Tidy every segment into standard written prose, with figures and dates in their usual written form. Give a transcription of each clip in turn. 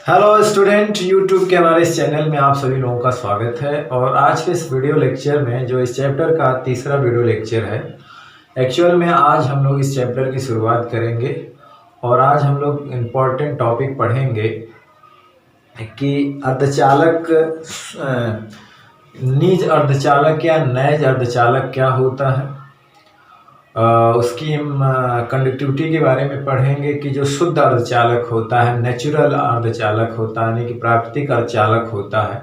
Hello student, YouTube के हमारे इस चैनल में आप सभी लोगों का स्वागत है। और आज के इस वीडियो लेक्चर में जो इस चैप्टर का तीसरा वीडियो लेक्चर है, एक्चुअल में आज हम लोग इस चैप्टर की शुरुआत करेंगे और आज हम लोग इम्पोर्टेंट टॉपिक पढ़ेंगे कि अर्धचालक, निज अर्धचालक या नैज अर्धचालक क्या होता है। उसकी हम कंडक्टिविटी के बारे में पढ़ेंगे कि जो शुद्ध अर्धचालक होता है, नेचुरल अर्धचालक होता है, यानी कि प्राकृतिक अर्धचालक होता है,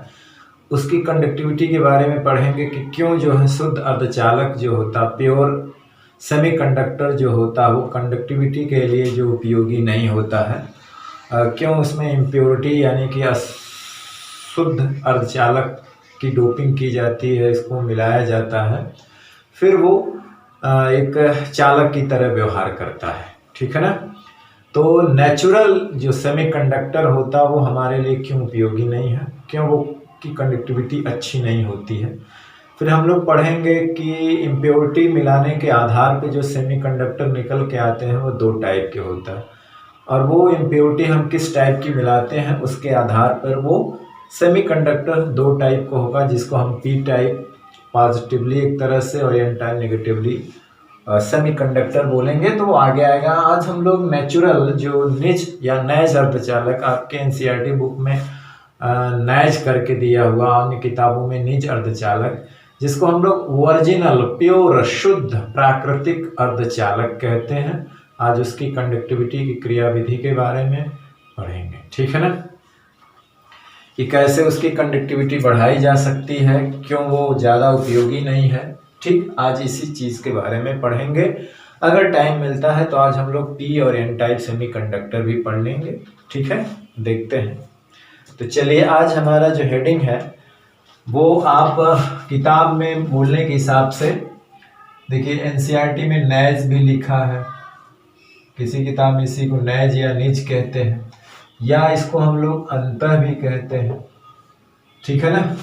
उसकी कंडक्टिविटी के बारे में पढ़ेंगे कि क्यों जो है शुद्ध अर्धचालक जो होता, प्योर सेमीकंडक्टर जो होता है, वो कंडक्टिविटी के लिए जो उपयोगी नहीं होता है। क्यों उसमें इम्प्योरिटी यानी कि अशुद्ध अर्धचालक की डोपिंग की जाती है, इसको मिलाया जाता है, फिर वो एक चालक की तरह व्यवहार करता है। ठीक है ना। तो नेचुरल जो सेमीकंडक्टर होता वो हमारे लिए क्यों उपयोगी नहीं है, क्यों वो की कंडक्टिविटी अच्छी नहीं होती है। फिर हम लोग पढ़ेंगे कि इम्प्योरिटी मिलाने के आधार पे जो सेमीकंडक्टर निकल के आते हैं वो दो टाइप के होता है, और वो इम्प्योरिटी हम किस टाइप की मिलाते हैं उसके आधार पर वो सेमीकंडक्टर दो टाइप का होगा, जिसको हम पी टाइप पॉजिटिवली एक तरह से और एन टाइप नेगेटिवली सेमीकंडक्टर बोलेंगे, तो वो आगे आएगा। आज हम लोग नेचुरल जो निज या नैज अर्धचालक, आपके एनसीईआरटी बुक में नैज करके दिया हुआ, अन्य किताबों में निज अर्धचालक, जिसको हम लोग ओरिजिनल प्योर शुद्ध प्राकृतिक अर्धचालक कहते हैं, आज उसकी कंडक्टिविटी की क्रियाविधि के बारे में पढ़ेंगे। ठीक है ना, कि कैसे उसकी कंडक्टिविटी बढ़ाई जा सकती है, क्यों वो ज़्यादा उपयोगी नहीं है। ठीक, आज इसी चीज़ के बारे में पढ़ेंगे। अगर टाइम मिलता है तो आज हम लोग पी और एन टाइप सेमीकंडक्टर भी पढ़ लेंगे। ठीक है, देखते हैं। तो चलिए, आज हमारा जो हेडिंग है वो आप किताब में बोलने के हिसाब से देखिए, एनसीईआरटी में नैज भी लिखा है, किसी किताब में इसी को नैज या निज कहते हैं, या इसको हम लोग अंतः भी कहते हैं। ठीक है ना,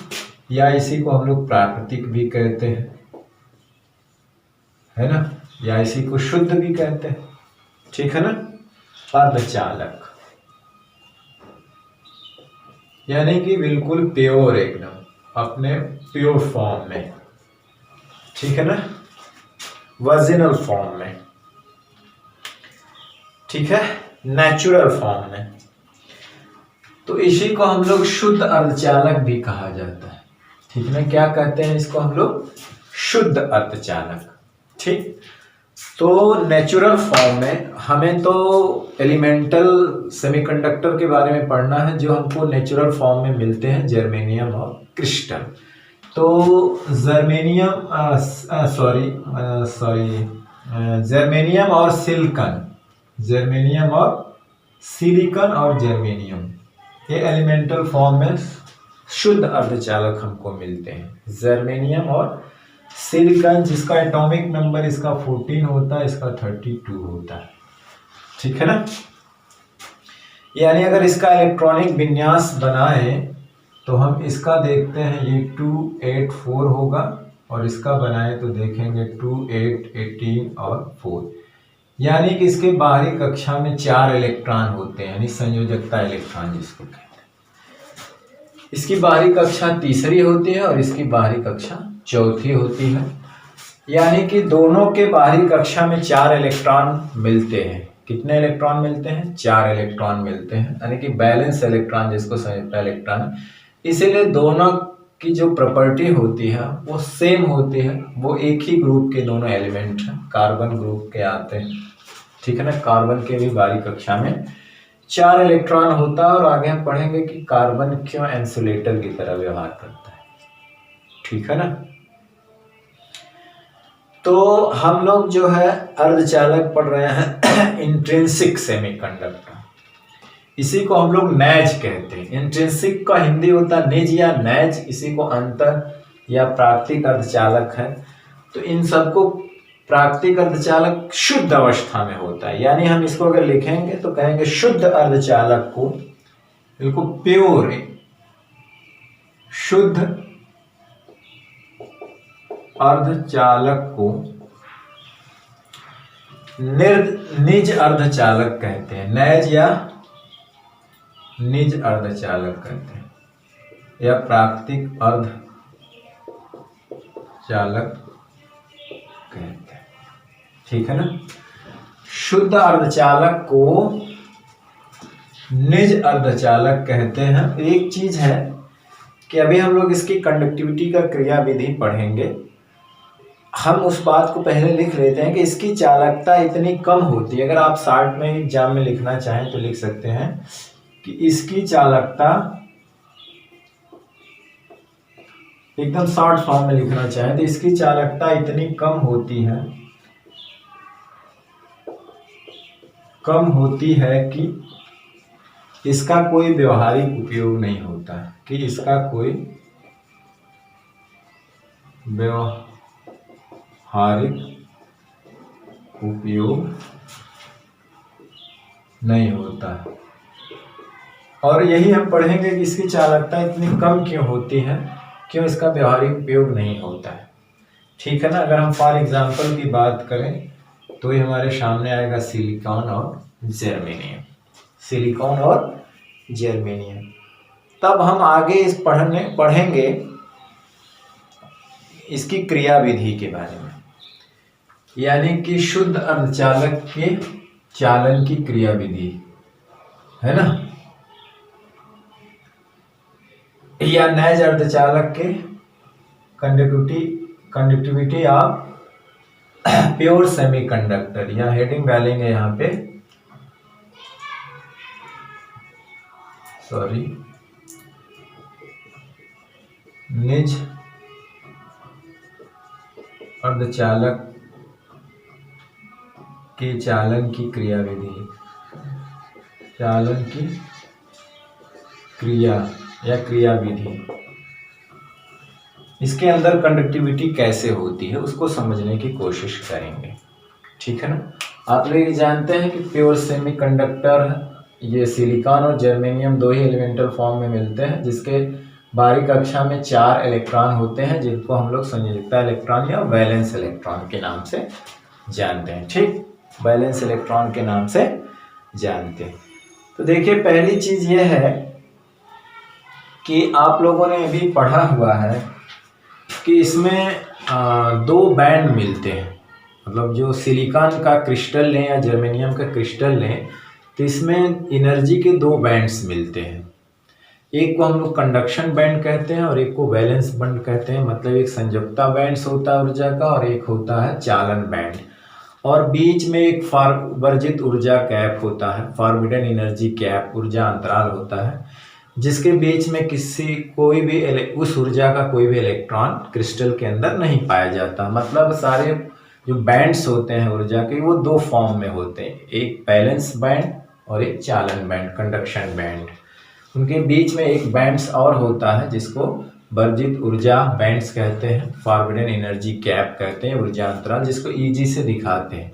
या इसी को हम लोग प्राकृतिक भी कहते हैं, है ना, या इसी को शुद्ध भी कहते हैं। ठीक है ना। अर्धचालक यानी कि बिल्कुल प्योर, एकदम अपने प्योर फॉर्म में। ठीक है ना, वर्जिनल फॉर्म में। ठीक है, नेचुरल फॉर्म में। तो इसी को हम लोग शुद्ध अर्धचालक भी कहा जाता है। ठीक है ना, क्या कहते हैं इसको हम लोग? शुद्ध अर्धचालक। ठीक, तो नेचुरल फॉर्म में हमें तो एलिमेंटल सेमीकंडक्टर के बारे में पढ़ना है, जो हमको नेचुरल फॉर्म में मिलते हैं, जर्मेनियम और क्रिस्टल। तो जर्मेनियम और सिलिकॉन, जर्मेनियम और सिलिकॉन और जर्मेनियम, ये एलिमेंटल फॉर्म में शुद्ध अर्धचालक हमको मिलते हैं। जर्मेनियम और सिलिकॉन, जिसका एटॉमिक नंबर इसका 14 होता है, इसका 32 होता है। ठीक है ना, यानी अगर इसका इलेक्ट्रॉनिक विन्यास बनाए तो हम इसका देखते हैं, ये 284 होगा, और इसका बनाए तो देखेंगे 2 8 18 और 4, यानी कि इसके बाहरी कक्षा में 4 इलेक्ट्रॉन होते हैं, यानी संयोजकता इलेक्ट्रॉन जिसको कहते हैं। इसकी बाहरी कक्षा तीसरी होती है और इसकी बाहरी कक्षा चौथी होती है, यानी कि दोनों के बाहरी कक्षा में 4 इलेक्ट्रॉन मिलते हैं। कितने इलेक्ट्रॉन मिलते हैं? 4 इलेक्ट्रॉन मिलते हैं, यानी कि बैलेंस इलेक्ट्रॉन जिसको संयुक्ता इलेक्ट्रॉन। इसीलिए दोनों की जो प्रॉपर्टी होती है वो सेम होती है, वो एक ही ग्रुप के दोनों एलिमेंट हैं, कार्बन ग्रुप के आते हैं। ठीक है ना, कार्बन के भी बाहरी कक्षा में 4 इलेक्ट्रॉन होता है, और आगे हम पढ़ेंगे कि कार्बन क्यों इंसुलेटर की तरह व्यवहार करता है। ठीक है ना। तो हम लोग जो है अर्धचालक पढ़ रहे हैं इंट्रिंसिक सेमीकंडक्टर, इसी को हम लोग नैज कहते हैं। इंट्रिंसिक का हिंदी होता है निज या नैज, इसी को अंतर या प्राकृतिक अर्धचालक है। तो इन सबको प्राकृतिक अर्धचालक शुद्ध अवस्था में होता है, यानी हम इसको अगर लिखेंगे तो कहेंगे शुद्ध अर्धचालक को, बिल्कुल प्योर शुद्ध अर्धचालक को निज अर्धचालक कहते हैं, नैज या निज अर्धचालक कहते हैं या प्राकृतिक अर्धचालक कहते हैं। ठीक है ना। शुद्ध अर्धचालक को निज अर्धचालक कहते हैं। एक चीज है कि अभी हम लोग इसकी कंडक्टिविटी का क्रिया विधि पढ़ेंगे। हम उस बात को पहले लिख लेते हैं कि इसकी चालकता इतनी कम होती है। अगर आप शार्ट में एग्जाम में लिखना चाहें तो लिख सकते हैं कि इसकी चालकता, एकदम शॉर्ट फॉर्म में लिखना चाहें तो इसकी चालकता इतनी कम होती है कि इसका कोई व्यवहारिक उपयोग नहीं होता, कि इसका कोई व्यवहारिक उपयोग नहीं होता है। और यही हम पढ़ेंगे कि इसकी चालकता इतनी कम क्यों होती है, क्यों इसका व्यवहारिक उपयोग नहीं होता है। ठीक है ना। अगर हम फॉर एग्जांपल की बात करें तो ये हमारे सामने आएगा सिलिकॉन और जर्मेनियम, सिलिकॉन और जर्मेनियम। तब हम आगे इस पढ़ेंगे इसकी क्रिया विधि के बारे में, यानी कि शुद्ध अर्धचालक के चालन की क्रिया विधि, है ना, या नैज अर्धचालक के कंडक्टिविटी ऑफ प्योर सेमीकंडक्टर, या हेडिंग डालेंगे यहाँ पे, सॉरी, निज अर्धचालक के चालन की क्रिया विधि, चालन की क्रिया या क्रिया विधि। इसके अंदर कंडक्टिविटी कैसे होती है उसको समझने की कोशिश करेंगे। ठीक है ना। आप लोग जानते हैं कि प्योर सेमीकंडक्टर, ये सिलिकॉन और जर्मेनियम दो ही एलिमेंटल फॉर्म में मिलते हैं, जिसके बाहरी कक्षा में 4 इलेक्ट्रॉन होते हैं, जिनको हम लोग संयोजकता इलेक्ट्रॉन या वैलेंस इलेक्ट्रॉन के नाम से जानते हैं। ठीक, वैलेंस इलेक्ट्रॉन के नाम से जानते हैं। तो देखिए, पहली चीज यह है कि आप लोगों ने अभी पढ़ा हुआ है कि इसमें 2 बैंड मिलते हैं। मतलब जो सिलिकॉन का क्रिस्टल लें या जर्मेनियम का क्रिस्टल लें तो इसमें एनर्जी के 2 बैंड्स मिलते हैं। एक को हम लोग कंडक्शन बैंड कहते हैं और एक को वैलेंस बैंड कहते हैं। मतलब एक संयोजकता बैंड्स होता है ऊर्जा का और एक होता है चालन बैंड, और बीच में एक वर्जित ऊर्जा कैप होता है, फॉरबिडन एनर्जी कैप, ऊर्जा अंतराल होता है, जिसके बीच में कोई भी उस ऊर्जा का कोई भी इलेक्ट्रॉन क्रिस्टल के अंदर नहीं पाया जाता। मतलब सारे जो बैंड्स होते हैं ऊर्जा के वो 2 फॉर्म में होते हैं, एक वैलेंस बैंड और एक चालन बैंड, कंडक्शन बैंड। उनके बीच में एक बैंड्स और होता है जिसको वर्जित ऊर्जा बैंड्स कहते हैं, फॉरबिडन एनर्जी कैप कहते हैं, ऊर्जा अंतराल, जिसको ईजी से दिखाते हैं।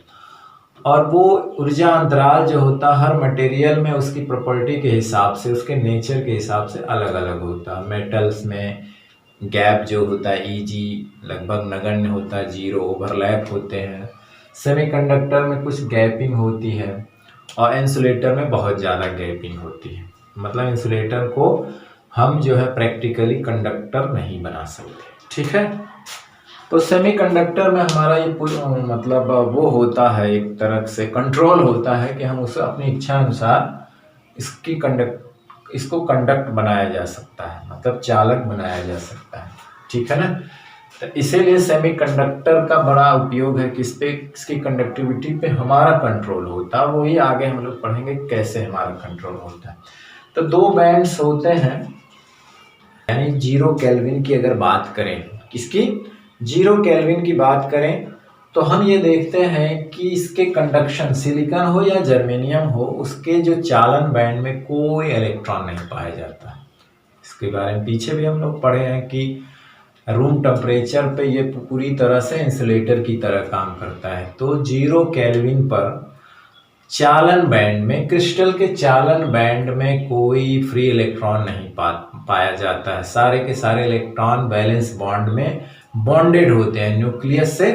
और वो ऊर्जा अंतराल जो होता है हर मटेरियल में उसकी प्रॉपर्टी के हिसाब से, उसके नेचर के हिसाब से अलग अलग होता है। मेटल्स में गैप जो होता है ईजी लगभग नगण्य होता है, 0 ओवरलैप होते हैं। सेमीकंडक्टर में कुछ गैपिंग होती है और इंसुलेटर में बहुत ज़्यादा गैपिंग होती है। मतलब इंसुलेटर को हम जो है प्रैक्टिकली कंडक्टर नहीं बना सकते। ठीक है। तो सेमीकंडक्टर में हमारा ये मतलब वो होता है, एक तरह से कंट्रोल होता है कि हम उसे अपनी इच्छा अनुसार इसको कंडक्ट बनाया जा सकता है, मतलब चालक बनाया जा सकता है। ठीक है ना। तो इसीलिए सेमीकंडक्टर का बड़ा उपयोग है कि इस पे इसकी कंडक्टिविटी पे हमारा कंट्रोल होता है। वही आगे हम लोग पढ़ेंगे कैसे हमारा कंट्रोल होता है। तो 2 बैंड्स होते हैं, यानी 0 केल्विन की अगर बात करें, किसकी 0 केल्विन की बात करें तो हम ये देखते हैं कि इसके कंडक्शन, सिलिकॉन हो या जर्मेनियम हो, उसके जो चालन बैंड में कोई इलेक्ट्रॉन नहीं पाया जाता। इसके बारे में पीछे भी हम लोग पढ़े हैं कि रूम टेम्परेचर पे ये पूरी तरह से इंसुलेटर की तरह काम करता है। तो 0 केल्विन पर चालन बैंड में, क्रिस्टल के चालन बैंड में कोई फ्री इलेक्ट्रॉन नहीं पाया जाता है। सारे के सारे इलेक्ट्रॉन वैलेंस बॉन्ड में बॉन्डेड होते हैं, न्यूक्लियस से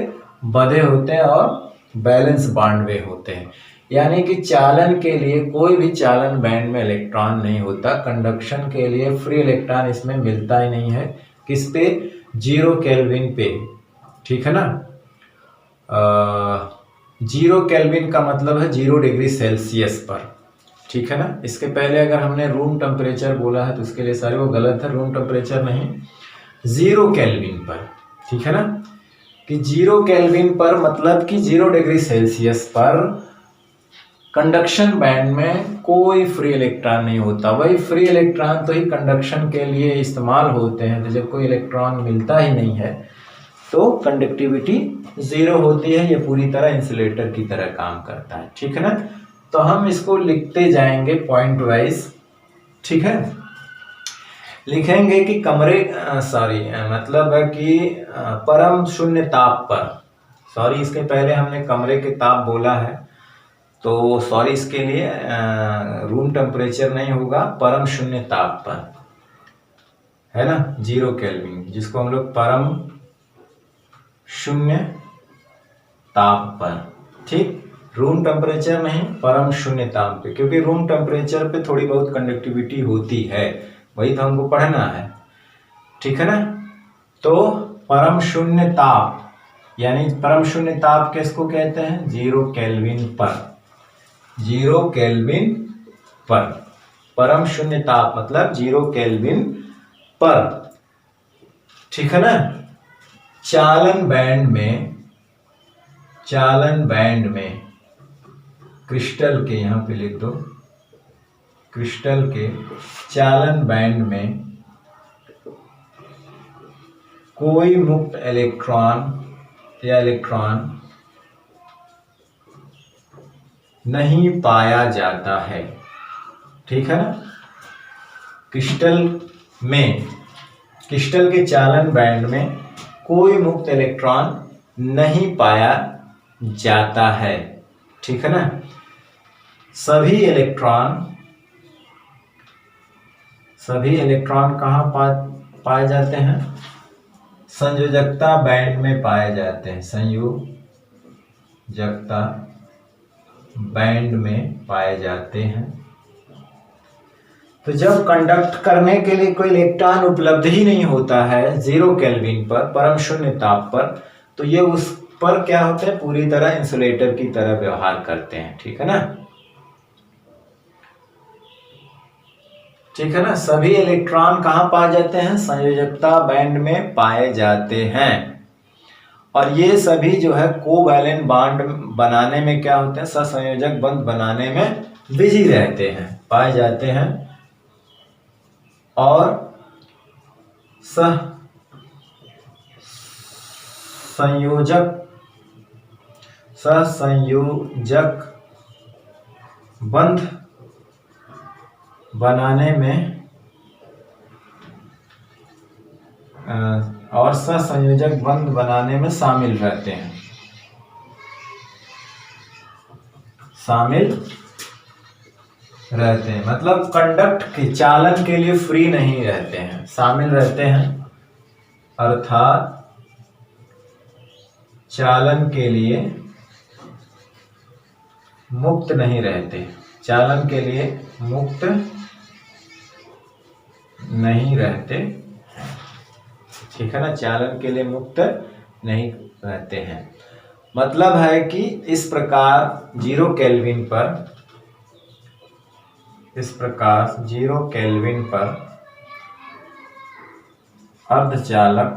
बंधे होते हैं और बैलेंस बॉन्ड में होते हैं। यानी कि चालन के लिए कोई भी चालन बैंड में इलेक्ट्रॉन नहीं होता। कंडक्शन के लिए फ्री इलेक्ट्रॉन इसमें मिलता ही नहीं है। किस पे? 0 केल्विन पे। ठीक है ना। 0 केल्विन का मतलब है 0 डिग्री सेल्सियस पर। ठीक है ना। इसके पहले अगर हमने रूम टेम्परेचर बोला है तो उसके लिए सारे वो गलत है, रूम टेम्परेचर नहीं, 0 केल्विन पर। ठीक है ना, कि 0 केल्विन पर मतलब कि 0 डिग्री सेल्सियस पर कंडक्शन बैंड में कोई फ्री इलेक्ट्रॉन नहीं होता। वही फ्री इलेक्ट्रॉन तो ही कंडक्शन के लिए इस्तेमाल होते हैं। तो जब कोई इलेक्ट्रॉन मिलता ही नहीं है तो कंडक्टिविटी 0 होती है। ये पूरी तरह इंसुलेटर की तरह काम करता है। ठीक है ना। तो हम इसको लिखते जाएंगे पॉइंट वाइज। ठीक है, लिखेंगे कि मतलब है कि परम शून्य ताप पर, सॉरी इसके पहले हमने कमरे के ताप बोला है तो सॉरी इसके लिए रूम टेम्परेचर नहीं होगा, परम शून्य ताप पर, है ना, 0 केल्विन, जिसको हम लोग परम शून्य ताप पर। ठीक, रूम टेम्परेचर नहीं, परम शून्य ताप पे, क्योंकि रूम टेम्परेचर पे थोड़ी बहुत कंडक्टिविटी होती है, वही तो हमको पढ़ना है। ठीक है ना। तो परम शून्य ताप, यानी परम शून्य ताप किसको कहते हैं? 0 केल्विन पर। 0 केल्विन पर परम शून्य ताप मतलब 0 केल्विन पर। ठीक है ना। चालन बैंड में क्रिस्टल के, यहां पे लिख दो, क्रिस्टल के चालन बैंड में कोई मुक्त इलेक्ट्रॉन या इलेक्ट्रॉन नहीं पाया जाता है। ठीक है ना। क्रिस्टल के चालन बैंड में कोई मुक्त इलेक्ट्रॉन नहीं पाया जाता है। ठीक है ना। सभी इलेक्ट्रॉन कहाँ पाए जाते हैं? संयोजकता बैंड में पाए जाते हैं। संयोजकता बैंड में पाए जाते हैं। तो जब कंडक्ट करने के लिए कोई इलेक्ट्रॉन उपलब्ध ही नहीं होता है 0 केल्विन पर, परम शून्य ताप पर, तो ये उस पर क्या होता है? पूरी तरह इंसुलेटर की तरह व्यवहार करते हैं। ठीक है ना। ठीक है ना। सभी इलेक्ट्रॉन कहाँ पाए जाते हैं? संयोजकता बैंड में पाए जाते हैं। और ये सभी जो है कोवैलेंट बॉन्ड बनाने में क्या होते हैं? सहसंयोजक बंध बनाने में बिजी रहते हैं, पाए जाते हैं। और सहसंयोजक बंध बनाने में और सहसंयोजक बंध बनाने में शामिल रहते हैं। मतलब कंडक्ट के चालन के लिए फ्री नहीं रहते हैं, शामिल रहते हैं, अर्थात चालन के लिए मुक्त नहीं रहते। चालन के लिए मुक्त नहीं रहते। ठीक है ना। चालन के लिए मुक्त नहीं रहते हैं। मतलब है कि इस प्रकार 0 केल्विन पर अर्धचालक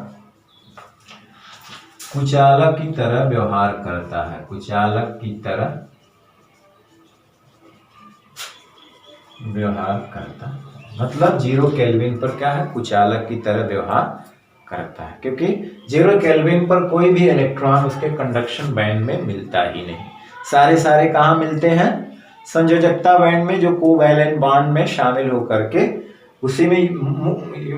कुचालक की तरह व्यवहार करता है। कुचालक की तरह व्यवहार करता है, मतलब 0 केल्विन पर क्या है? कुचालक की तरह व्यवहार करता है, क्योंकि 0 केल्विन पर कोई भी इलेक्ट्रॉन उसके कंडक्शन बैंड में मिलता ही नहीं। सारे कहाँ मिलते हैं? संयोजकता बैंड में, जो कोवैलेंट बॉन्ड में शामिल होकर के उसी में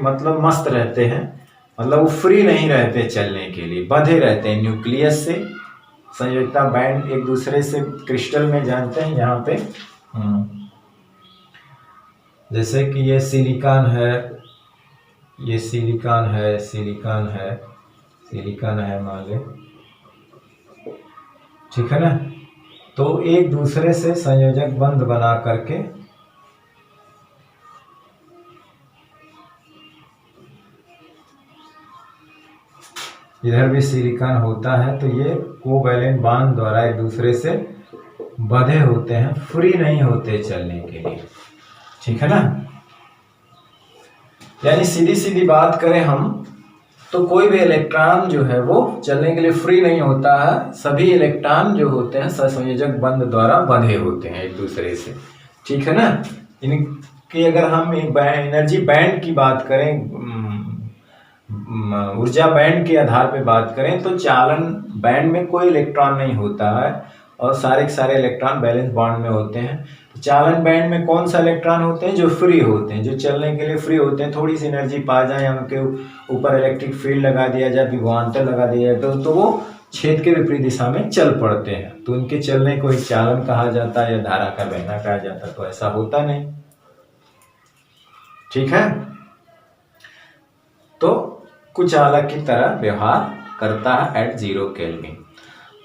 मतलब मस्त रहते हैं। मतलब वो फ्री नहीं रहते, चलने के लिए बंधे रहते हैं न्यूक्लियस से। संयोजकता बैंड एक दूसरे से क्रिस्टल में जानते हैं। यहाँ पे जैसे कि ये सिलिकॉन है, ये सिलिकॉन है मान ले। ठीक है ना। तो एक दूसरे से संयोजक बंध बना करके इधर भी सिलिकॉन होता है, तो ये कोवैलेंट बॉन्ड द्वारा एक दूसरे से बंधे होते हैं, फ्री नहीं होते चलने के लिए, ठीक है ना। यानी सीधी सीधी बात करें हम तो कोई भी इलेक्ट्रॉन जो है वो चलने के लिए फ्री नहीं होता है, सभी इलेक्ट्रॉन जो होते हैं सहसंयोजक बंध द्वारा बंधे होते हैं एक दूसरे से, ठीक है ना। इनकी अगर हम एनर्जी बैंड की बात करें, ऊर्जा बैंड के आधार पे बात करें, तो चालन बैंड में कोई इलेक्ट्रॉन नहीं होता है और सारे के सारे इलेक्ट्रॉन बैलेंस बॉन्ड में होते हैं। तो चालन बैंड में कौन सा इलेक्ट्रॉन होते हैं, जो फ्री होते हैं, जो चलने के लिए फ्री होते हैं, थोड़ी सी एनर्जी पा जाए, उनके ऊपर इलेक्ट्रिक फील्ड लगा दिया जाए, विभवांतर लगा दिया जाए, तो वो छेद के विपरीत दिशा में चल पड़ते हैं, तो उनके चलने को ही चालन कहा जाता है या धारा का बहना कहा जाता है। तो ऐसा होता नहीं, ठीक है। तो कुचालक की तरह व्यवहार करता है एट 0 केल्विन।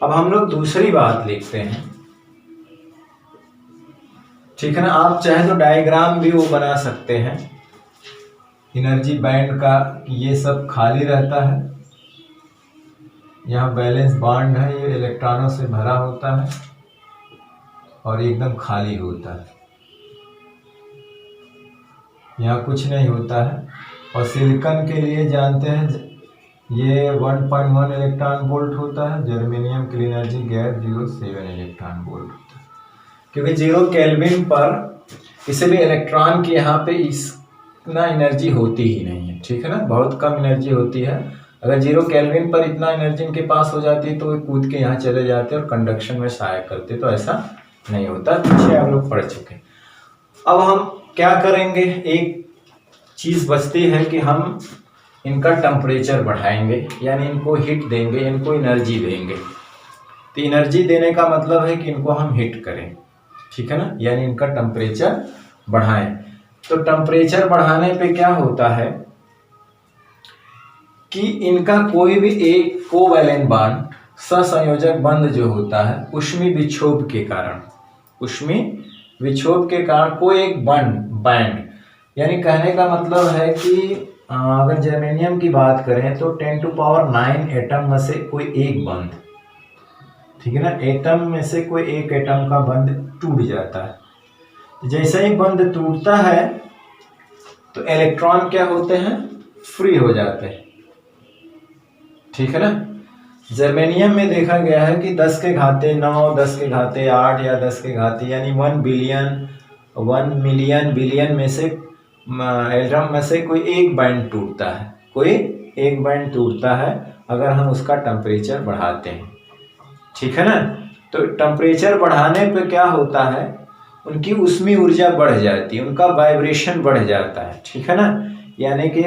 अब हम लोग दूसरी बात लिखते हैं, ठीक है ना। आप चाहे तो डायग्राम भी वो बना सकते हैं एनर्जी बैंड का, ये सब खाली रहता है, यहाँ बैलेंस बॉन्ड है, ये इलेक्ट्रॉनों से भरा होता है और एकदम खाली होता है, यहाँ कुछ नहीं होता है। और सिलिकॉन के लिए जानते हैं ये 1.1 इलेक्ट्रॉन वोल्ट होता है, जर्मेनियम की एनर्जी गैप 0.7 इलेक्ट्रॉन वोल्ट होता है, क्योंकि 0 केल्विन पर किसी भी इलेक्ट्रॉन की यहाँ पे इतना एनर्जी होती ही नहीं है, ठीक है ना, बहुत कम एनर्जी होती है। अगर 0 केल्विन पर इतना एनर्जी इनके पास हो जाती है तो वो कूद के यहाँ चले जाते और कंडक्शन में सहायक करते, तो ऐसा नहीं होता, पीछे आप लोग पढ़ चुके। अब हम क्या करेंगे, एक चीज बचती है कि हम इनका टेम्परेचर बढ़ाएंगे, यानी इनको हीट देंगे, इनको एनर्जी देंगे। तो एनर्जी देने का मतलब है कि इनको हम हीट करें, ठीक है ना, यानी इनका टेम्परेचर बढ़ाएं। तो टेम्परेचर बढ़ाने पे क्या होता है कि इनका कोई भी एक कोवैलेंट बॉन्ड सहसंयोजक बंध जो होता है ऊष्मीय विक्षोभ के कारण, ऊष्मीय विक्षोभ के कारण कोई एक बैंड, यानी कहने का मतलब है कि अगर जर्मेनियम की बात करें तो 10⁹ एटम में से कोई एक बंध, ठीक है ना, एटम में से कोई एक एटम का बंध टूट जाता है। जैसे ही बंध टूटता है तो इलेक्ट्रॉन क्या होते हैं, फ्री हो जाते हैं, ठीक है ना। जर्मेनियम में देखा गया है कि 10⁹9, 10⁸8 या 10⁸ यानी 1 मिलियन बिलियन में से एटम में से कोई एक बैंड टूटता है, कोई एक बैंड टूटता है अगर हम उसका टेम्परेचर बढ़ाते हैं, ठीक है ना। तो टेम्परेचर बढ़ाने पे क्या होता है, उनकी ऊष्मीय ऊर्जा बढ़ जाती है, उनका वाइब्रेशन बढ़ जाता है, ठीक है ना, यानी कि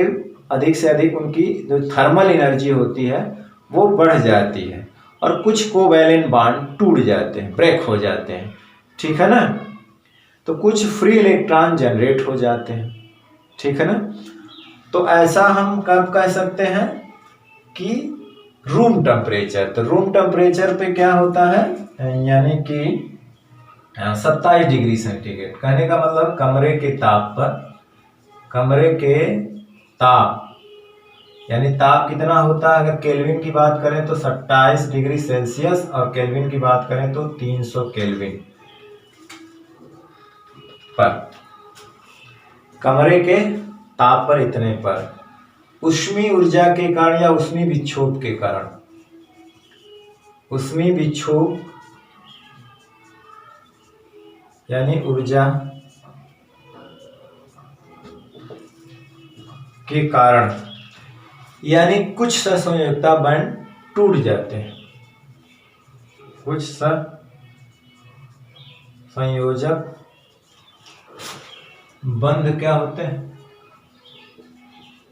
अधिक से अधिक उनकी जो थर्मल एनर्जी होती है वो बढ़ जाती है और कुछ कोवैलेंट बॉन्ड टूट जाते हैं, ब्रेक हो जाते हैं, ठीक है ना। तो कुछ फ्री इलेक्ट्रॉन जनरेट हो जाते हैं, ठीक है ना। तो ऐसा हम कब कह सकते हैं कि रूम टेम्परेचर, तो रूम टेम्परेचर पे क्या होता है, यानी कि 27 डिग्री सेंटीग्रेड, कहने का मतलब कमरे के ताप पर, कमरे के ताप यानी ताप कितना होता है, अगर केल्विन की बात करें तो 27 डिग्री सेल्सियस और केल्विन की बात करें तो 300 केल्विन पर, कमरे के ताप पर इतने पर, ऊष्मीय ऊर्जा के कारण या ऊष्मीय विक्षोभ के कारण, ऊष्मीय विक्षोभ यानी ऊर्जा के कारण, यानी कुछ सहसंयोजकता बंध टूट जाते हैं, कुछ सहसंयोजक बंध क्या होते हैं,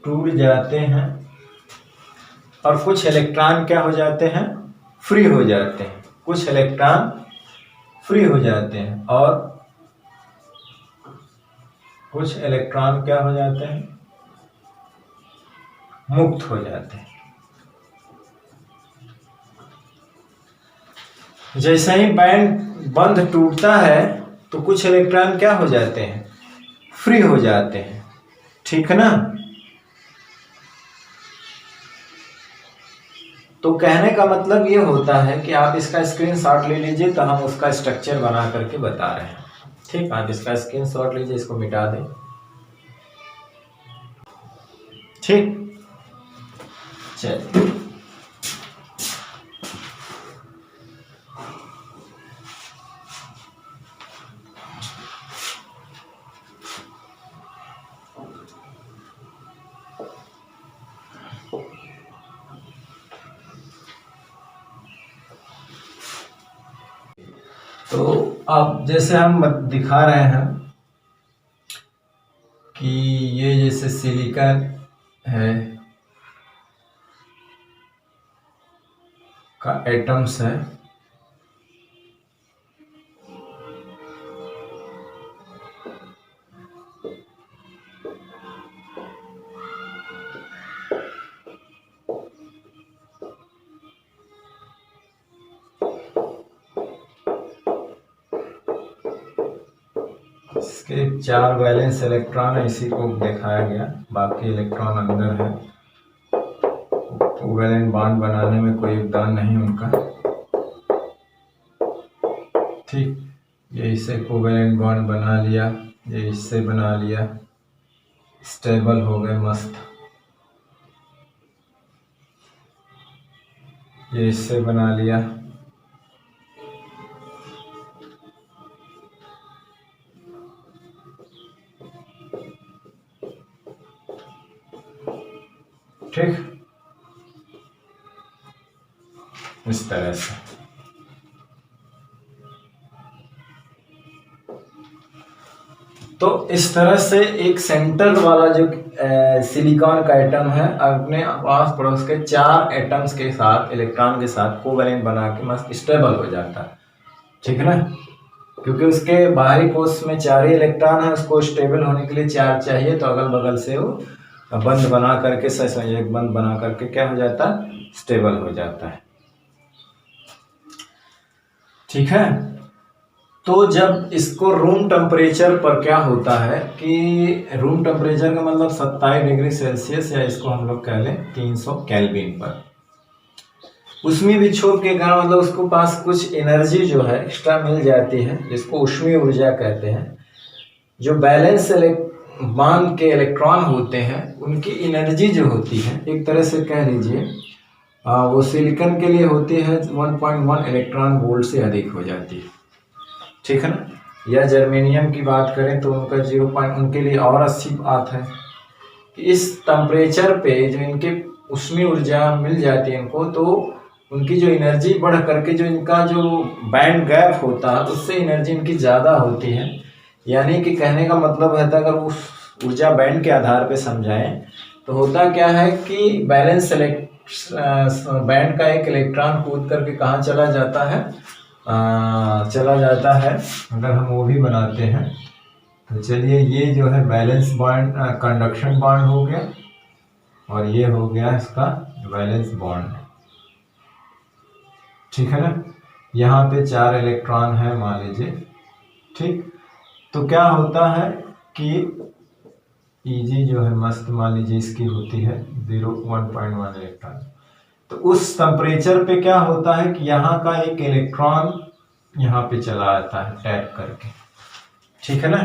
टूट जाते हैं और कुछ इलेक्ट्रॉन क्या हो जाते हैं, फ्री हो जाते हैं, कुछ इलेक्ट्रॉन फ्री हो जाते हैं और कुछ इलेक्ट्रॉन क्या हो जाते हैं, मुक्त हो जाते हैं। जैसे ही बैंड बंध टूटता है तो कुछ इलेक्ट्रॉन क्या हो जाते हैं, फ्री हो जाते हैं, ठीक है ना। तो कहने का मतलब ये होता है कि आप इसका स्क्रीनशॉट ले लीजिए, तो हम उसका स्ट्रक्चर बना करके बता रहे हैं। ठीक, आप इसका स्क्रीनशॉट लीजिए, इसको मिटा दें। ठीक, चलिए। तो अब जैसे हम दिखा रहे हैं कि ये जैसे सिलिकॉन है का एटम्स है, इसके 4 वैलेंस इलेक्ट्रॉन है, इसी को दिखाया गया, बाकी इलेक्ट्रॉन अंदर है। कोवैलेंट बॉन्ड बनाने में कोई योगदान नहीं उनका। ठीक, ये इससे कोवैलेंट बॉन्ड बना लिया, ये इससे बना लिया, स्टेबल हो गए मस्त। ये इससे बना लिया, ठीक, इस तरह से। तो इस तरह से एक सेंटर वाला जो सिलिकॉन का एटम है अपने आस पड़ोस के 4 एटम्स के साथ, इलेक्ट्रॉन के साथ कोवैलेंट बना के मस्त स्टेबल हो जाता है, ठीक है ना। क्योंकि उसके बाहरी कोश में 4 ही इलेक्ट्रॉन है, उसको स्टेबल होने के लिए 4 चाहिए, तो अगल बगल से वो बंद बना करके, सहसंयोजक बंद बना करके क्या हो जाता है, स्टेबल हो जाता है, ठीक है। तो जब इसको रूम टेम्परेचर पर क्या होता है कि रूम टेम्परेचर का मतलब 27 डिग्री सेल्सियस, या इसको हम लोग कह लें 300 केल्विन पर, उसमें विक्षोभ के कारण मतलब उसको पास कुछ एनर्जी जो है एक्स्ट्रा मिल जाती है, जिसको ऊष्मीय ऊर्जा कहते हैं। जो बैलेंस बॉन्ड के इलेक्ट्रॉन होते हैं उनकी एनर्जी जो होती है, एक तरह से कह लीजिए वो सिलिकॉन के लिए होती है 1.1 इलेक्ट्रॉन वोल्ट से अधिक हो जाती है, ठीक है ना। या जर्मेनियम की बात करें तो उनका 0. उनके लिए और 80 बात है। इस टेम्परेचर पे जो इनके ऊष्मीय ऊर्जा मिल जाती है इनको, तो उनकी जो एनर्जी बढ़ करके जो इनका जो बैंड गैप होता है उससे एनर्जी इनकी ज़्यादा होती है। यानी कि कहने का मतलब है, अगर उस ऊर्जा बैंड के आधार पे समझाएं तो होता क्या है कि बैलेंस बैंड का एक इलेक्ट्रॉन कूद करके कहाँ चला जाता है, अगर हम वो भी बनाते हैं तो चलिए, ये जो है बैलेंस बॉन्ड, कंडक्शन बॉन्ड हो गया, और ये हो गया इसका वैलेंस बॉन्ड, ठीक है ना। यहाँ पे 4 इलेक्ट्रॉन है मान लीजिए, ठीक। तो क्या होता है कि Eg जो है मस्त मान लीजिए इसकी होती है 1.1 इलेक्ट्रॉन। तो उस टेम्परेचर पे क्या होता है कि यहाँ का एक इलेक्ट्रॉन यहाँ पे चला आता है टैप करके, ठीक है ना।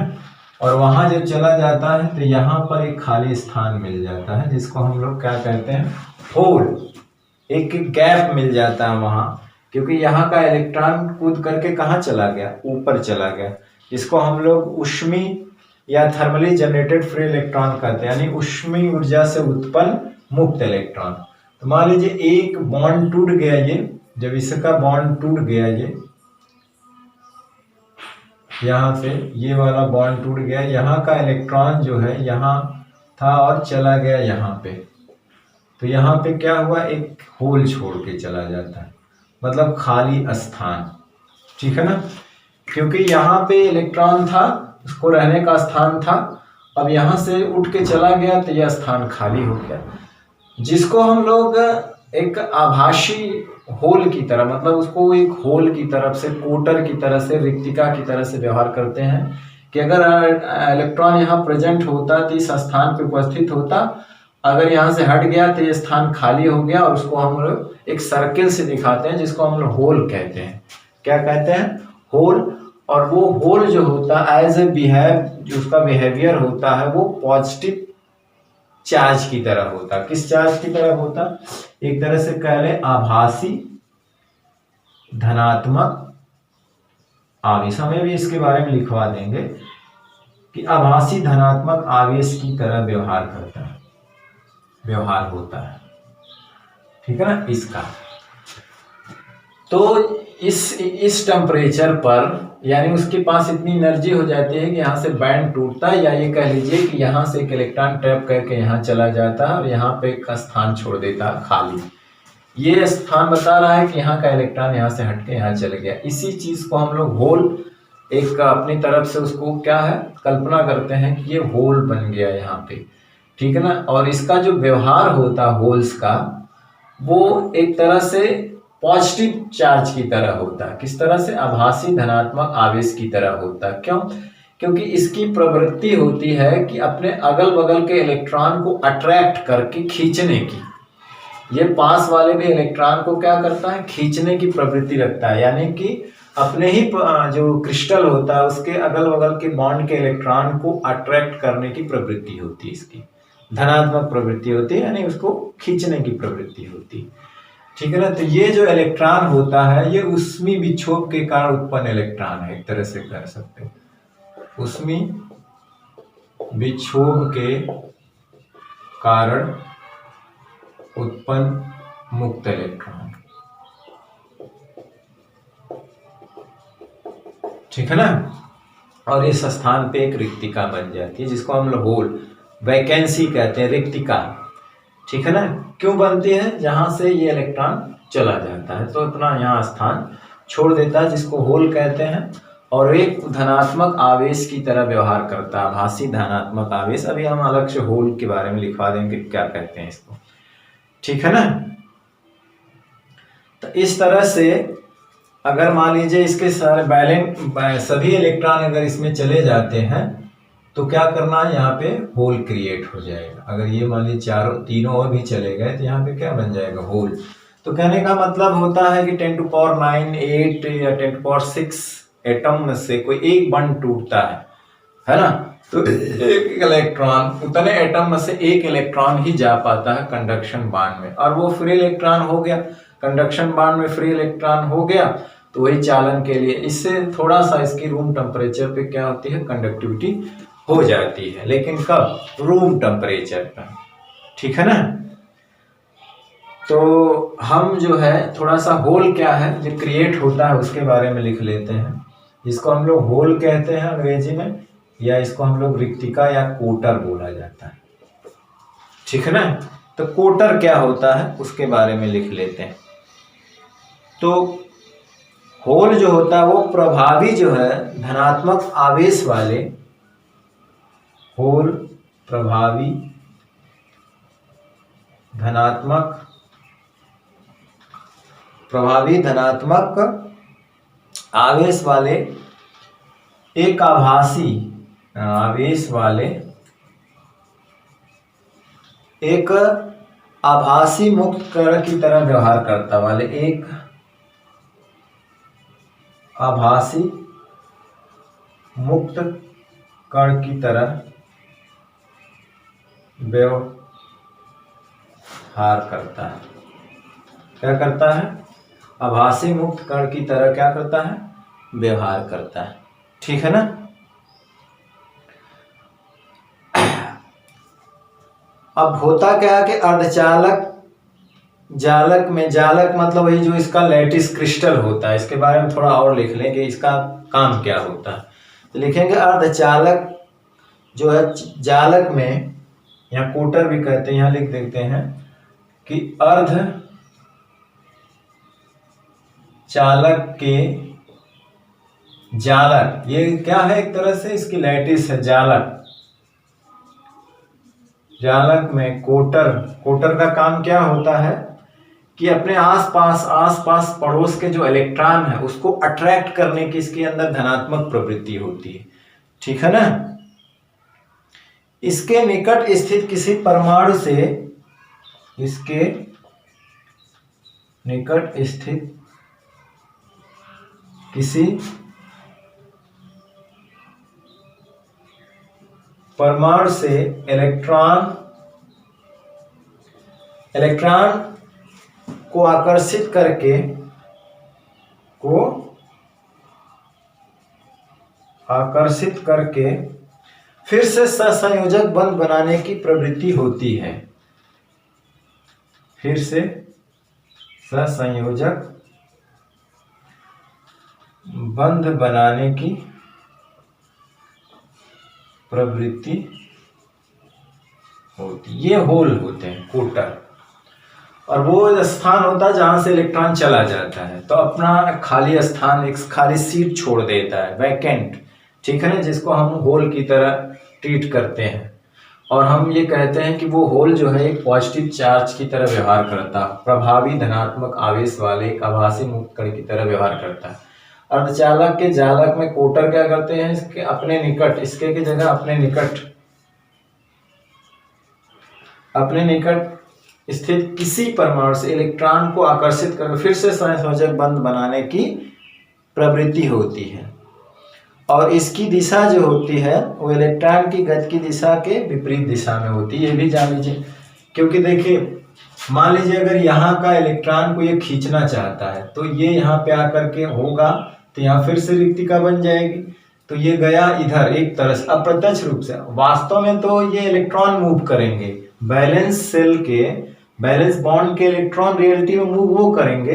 और वहाँ जब चला जाता है तो यहाँ पर एक खाली स्थान मिल जाता है, जिसको हम लोग क्या कहते हैं, होल, एक गैप मिल जाता है वहाँ, क्योंकि यहाँ का इलेक्ट्रॉन कूद करके कहाँ चला गया, ऊपर चला गया, जिसको हम लोग ऊष्मीय या थर्मली जनरेटेड फ्री इलेक्ट्रॉन कहते हैं, यानी ऊष्मीय ऊर्जा से उत्पन्न मुक्त इलेक्ट्रॉन। तो मान लीजिए एक बॉन्ड टूट गया, ये जब इसका बॉन्ड टूट गया, ये यहाँ से ये वाला बॉन्ड टूट गया, यहाँ का इलेक्ट्रॉन जो है यहाँ था और चला गया यहाँ पे, तो यहाँ पे क्या हुआ, एक होल छोड़ के चला जाता है, मतलब खाली स्थान, ठीक है ना। क्योंकि यहाँ पे इलेक्ट्रॉन था, उसको रहने का स्थान था, अब यहाँ से उठ के चला गया तो यह स्थान खाली हो गया, जिसको हम लोग एक आभासी होल की तरह, मतलब उसको एक होल की तरफ से, कोटर की तरह से, रिक्तिका की तरह से व्यवहार करते हैं कि अगर इलेक्ट्रॉन यहाँ प्रेजेंट होता तो इस स्थान पे उपस्थित होता, अगर यहाँ से हट गया तो ये स्थान खाली हो गया, और उसको हम लोग एक सर्किल से दिखाते हैं जिसको हम लोग होल कहते हैं। क्या कहते हैं? होल। और वो होल जो होता है एज ए जो उसका बिहेवियर होता है वो पॉजिटिव चार्ज की तरह होता। किस चार्ज की तरह होता? एक तरह से कह ले आभासी धनात्मक आवेश। हमें भी इसके बारे में लिखवा देंगे कि आभासी धनात्मक आवेश की तरह व्यवहार करता है, व्यवहार होता है। ठीक है ना? इसका तो इस टेम्परेचर पर, यानी उसके पास इतनी एनर्जी हो जाती है कि यहाँ से बैंड टूटता है, या ये कह लीजिए कि यहाँ से एक इलेक्ट्रॉन ट्रैप करके यहाँ चला जाता है और यहाँ पे एक स्थान छोड़ देता है खाली। ये स्थान बता रहा है कि यहाँ का इलेक्ट्रॉन यहाँ से हटके यहाँ चले गया। इसी चीज को हम लोग होल एक अपनी तरफ से उसको क्या है कल्पना करते हैं कि ये होल बन गया यहाँ पे। ठीक है ना? और इसका जो व्यवहार होता है होल्स का, वो एक तरह से पॉजिटिव चार्ज की तरह होता है। किस तरह से? आभासी धनात्मक आवेश की तरह होता है। क्यों? क्योंकि इसकी प्रवृत्ति होती है कि अपने अगल बगल के इलेक्ट्रॉन को अट्रैक्ट करके खींचने की। ये पास वाले भी इलेक्ट्रॉन को क्या करता है? खींचने की प्रवृत्ति रखता है, यानी कि अपने ही जो क्रिस्टल होता है उसके अगल बगल के बॉन्ड के इलेक्ट्रॉन को अट्रैक्ट करने की प्रवृत्ति होती है। इसकी धनात्मक प्रवृत्ति होती है, यानी उसको खींचने की प्रवृत्ति होती है। ठीक है ना? तो ये जो इलेक्ट्रॉन होता है ये ऊष्मी विक्षोभ के कारण उत्पन्न इलेक्ट्रॉन है, एक तरह से कह सकते हैं। ऊष्मी विक्षोभ के कारण उत्पन्न मुक्त इलेक्ट्रॉन। ठीक है ना? और इस स्थान पे एक रिक्तिका बन जाती है जिसको हम लोग होल, वैकेंसी कहते हैं, रिक्तिका। ठीक है ना? क्यों बनती है? जहां से ये इलेक्ट्रॉन चला जाता है तो अपना यहाँ स्थान छोड़ देता है, जिसको होल कहते हैं। और एक धनात्मक आवेश की तरह व्यवहार करता है, आभासी धनात्मक आवेश। अभी हम अलग से होल के बारे में लिखवा देंगे क्या कहते हैं इसको। ठीक है ना? तो इस तरह से अगर मान लीजिए इसके सारे बैलेंस सभी इलेक्ट्रॉन अगर इसमें चले जाते हैं तो क्या करना है? यहाँ पे होल क्रिएट हो जाएगा। अगर ये मान लीजिए तीनों और भी चले गए तो यहाँ पे क्या बन जाएगा? होल। तो कहने का मतलब होता है कि 10⁹ 8 या 10⁶ एटम में से कोई एक बॉन्ड टूटता है ना? तो एक इलेक्ट्रॉन, उतने एटम में से एक इलेक्ट्रॉन ही जा पाता है कंडक्शन बॉन्ड में, और वो फ्री इलेक्ट्रॉन हो गया। कंडक्शन बॉन्ड में फ्री इलेक्ट्रॉन हो गया तो वही चालन के लिए, इससे थोड़ा सा इसकी रूम टेम्परेचर पे क्या होती है? कंडक्टिविटी हो जाती है। लेकिन कब? रूम टेम्परेचर पर। ठीक है ना? तो हम जो है थोड़ा सा होल क्या है जो क्रिएट होता है उसके बारे में लिख लेते हैं। इसको हम लोग होल कहते हैं अंग्रेजी में, या इसको हम लोग रिक्तिका या कोटर बोला जाता है। ठीक है ना? तो कोटर क्या होता है उसके बारे में लिख लेते हैं। तो होल जो होता है वो प्रभावी जो है धनात्मक आवेश वाले, होल प्रभावी धनात्मक आवेश वाले एक आभासी आवेश वाले एक आभासी मुक्त कण की तरह व्यवहार करता वाले एक आभासी मुक्त कण की तरह व्यवहार करता है। क्या करता है? आभासी मुक्त कण की तरह क्या करता है? व्यवहार करता है। ठीक है ना? अब होता क्या है कि अर्धचालक जालक में, जालक मतलब वही जो इसका लैटिस क्रिस्टल होता है, इसके बारे में थोड़ा और लिख लेंगे इसका काम क्या होता है। तो लिखेंगे अर्धचालक जो है जालक में, यहाँ कोटर भी कहते हैं, यहाँ लिख देते हैं कि अर्ध चालक के जालक, ये क्या है? एक तरह से इसकी लैटिस है जालक। जालक में कोटर, कोटर का काम क्या होता है कि अपने आसपास पड़ोस के जो इलेक्ट्रॉन है उसको अट्रैक्ट करने की इसके अंदर धनात्मक प्रवृत्ति होती है, ठीक है ना। इसके निकट स्थित किसी परमाणु से, इसके निकट स्थित किसी परमाणु से इलेक्ट्रॉन को आकर्षित करके फिर से सहसंयोजक बंध बनाने की प्रवृत्ति होती है। फिर से सहसंयोजक बंध बनाने की प्रवृत्ति होती। ये होल होते हैं, कोटर, और वो स्थान होता है जहां से इलेक्ट्रॉन चला जाता है तो अपना खाली स्थान, एक खाली सीट छोड़ देता है, वैकेंट, ठीक है ना, जिसको हम होल की तरह ट्रीट करते हैं। और हम ये कहते हैं कि वो होल जो है एक पॉजिटिव चार्ज की तरह व्यवहार करता है, प्रभावी धनात्मक आवेश वाले एक आभासी मुक्त कण की तरह व्यवहार करता है। अर्धचालक के जालक में कोटर क्या करते हैं, इसके अपने निकट, इसके की जगह अपने निकट स्थित किसी परमाणु से इलेक्ट्रॉन को आकर्षित कर फिर से सहसंयोजक बंध बनाने की प्रवृत्ति होती है। और इसकी दिशा जो होती है वो इलेक्ट्रॉन की गति की दिशा के विपरीत दिशा में होती है, ये भी जान लीजिए। क्योंकि देखिए, मान लीजिए अगर यहाँ का इलेक्ट्रॉन को ये खींचना चाहता है तो ये यहाँ पे आकर के होगा तो यहाँ फिर से रिक्तिका बन जाएगी, तो ये गया इधर एक तरह से अप्रत्यक्ष रूप से। वास्तव में तो ये इलेक्ट्रॉन मूव करेंगे, बैलेंस बॉन्ड के इलेक्ट्रॉन रियलिटी में मूव वो करेंगे,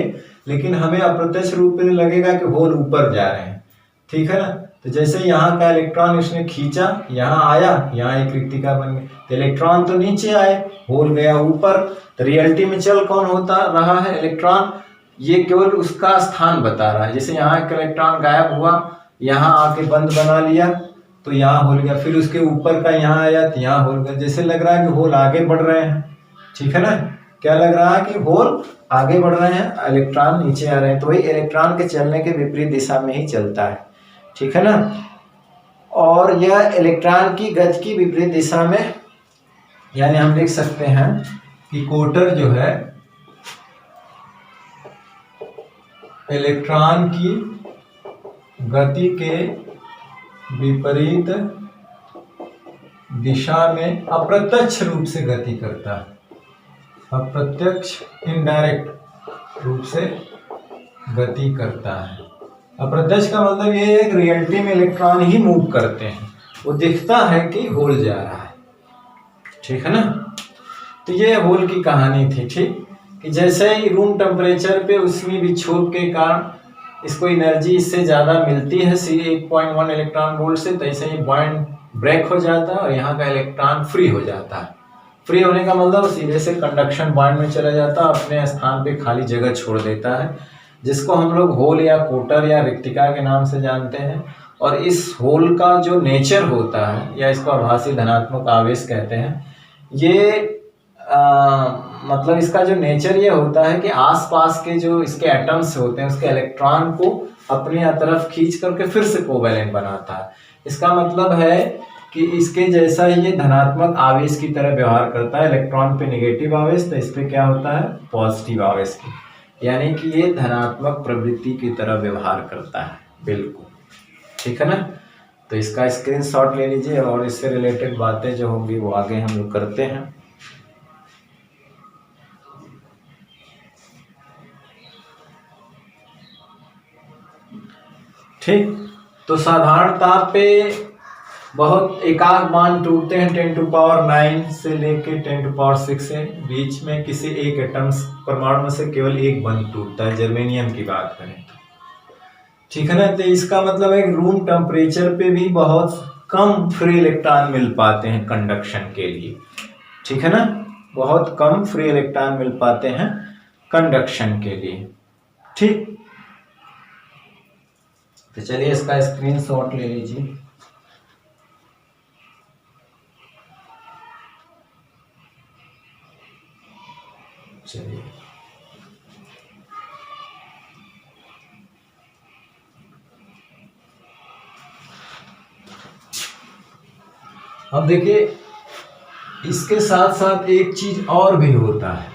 लेकिन हमें अप्रत्यक्ष रूप में लगेगा कि होल ऊपर जा रहे हैं, ठीक है ना। तो जैसे यहाँ का इलेक्ट्रॉन इसने खींचा, यहाँ आया, यहाँ एक रिक्तिका बन गई, तो इलेक्ट्रॉन तो नीचे आए, होल गया ऊपर। तो रियलिटी में चल कौन होता रहा है, इलेक्ट्रॉन। ये केवल उसका स्थान बता रहा है। जैसे यहाँ एक इलेक्ट्रॉन गायब हुआ, यहाँ आके बंद बना लिया तो यहाँ होल गया, फिर उसके ऊपर का यहाँ आया तो यहाँ होल गया। जैसे लग रहा है कि होल आगे बढ़ रहे हैं, ठीक है ना। क्या लग रहा है कि होल आगे बढ़ रहे हैं, इलेक्ट्रॉन नीचे आ रहे हैं, तो वही इलेक्ट्रॉन के चलने के विपरीत दिशा में ही चलता है, ठीक है ना। और यह इलेक्ट्रॉन की गति की विपरीत दिशा में, यानी हम लिख सकते हैं कि कोटर जो है इलेक्ट्रॉन की गति के विपरीत दिशा में अप्रत्यक्ष रूप से गति करता है, अप्रत्यक्ष इनडायरेक्ट रूप से गति करता है। अप्रत्यक्ष का मतलब ये है कि रियलिटी में इलेक्ट्रॉन ही मूव करते हैं, वो दिखता है कि होल जा रहा है, ठीक है ना। तो ये होल की कहानी थी, ठीक, कि जैसे ही रूम टेम्परेचर पे उसमें विक्षोभ के कारण इसको एनर्जी इससे ज़्यादा मिलती है 1.1 इलेक्ट्रॉन वोल्ट से, तो ऐसे ही बॉन्ड ब्रेक हो जाता है और यहाँ का इलेक्ट्रॉन फ्री हो जाता है। फ्री होने का मतलब सीधे से कंडक्शन बॉन्ड में चला जाता है, अपने स्थान पे खाली जगह छोड़ देता है, जिसको हम लोग होल या कोटर या रिक्तिका के नाम से जानते हैं। और इस होल का जो नेचर होता है, या इसको आभासी धनात्मक आवेश कहते हैं, ये मतलब इसका जो नेचर ये होता है कि आसपास के जो इसके एटम्स होते हैं उसके इलेक्ट्रॉन को अपनी तरफ खींच करके फिर से कोवैलेंट बनाता है। इसका मतलब है कि इसके जैसा ही ये धनात्मक आवेश की तरह व्यवहार करता है। इलेक्ट्रॉन पे नेगेटिव आवेश, तो इस पे क्या होता है, पॉजिटिव आवेश की, यानी कि ये धनात्मक प्रवृत्ति की तरह व्यवहार करता है, बिल्कुल, ठीक है ना। तो इसका स्क्रीनशॉट ले लीजिए और इससे रिलेटेड बातें जो होंगी वो आगे हम लोग करते हैं। ठीक, तो साधारणता पे बहुत एकाक मान टूटते हैं 10⁹ से लेके 10⁶ से बीच में किसी एक एटम्स परमाणु में से केवल एक बंद टूटता है, जर्मेनियम की बात करें तो, ठीक है ना। तो इसका मतलब है रूम टेम्परेचर पे भी बहुत कम फ्री इलेक्ट्रॉन मिल पाते हैं कंडक्शन के लिए, ठीक है ना, बहुत कम फ्री इलेक्ट्रॉन मिल पाते हैं कंडक्शन के लिए, ठीक। तो चलिए इसका स्क्रीनशॉट ले लीजिए। चलिए अब देखिए, इसके साथ साथ एक चीज और भी होता है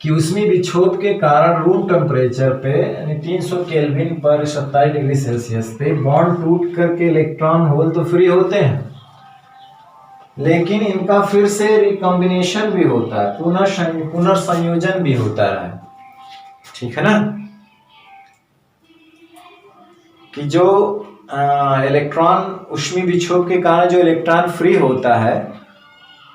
कि ऊष्मीय विक्षोभ के कारण रूम टेम्परेचर पे यानी 300 केल्विन पर 27 डिग्री सेल्सियस पे बॉन्ड टूट करके इलेक्ट्रॉन होल तो फ्री होते हैं, लेकिन इनका फिर से रिकॉम्बिनेशन भी होता है, पुनर्संयोजन भी होता है। ठीक है ना, कि जो इलेक्ट्रॉन ऊष्मीय विक्षोभ के कारण जो इलेक्ट्रॉन फ्री होता है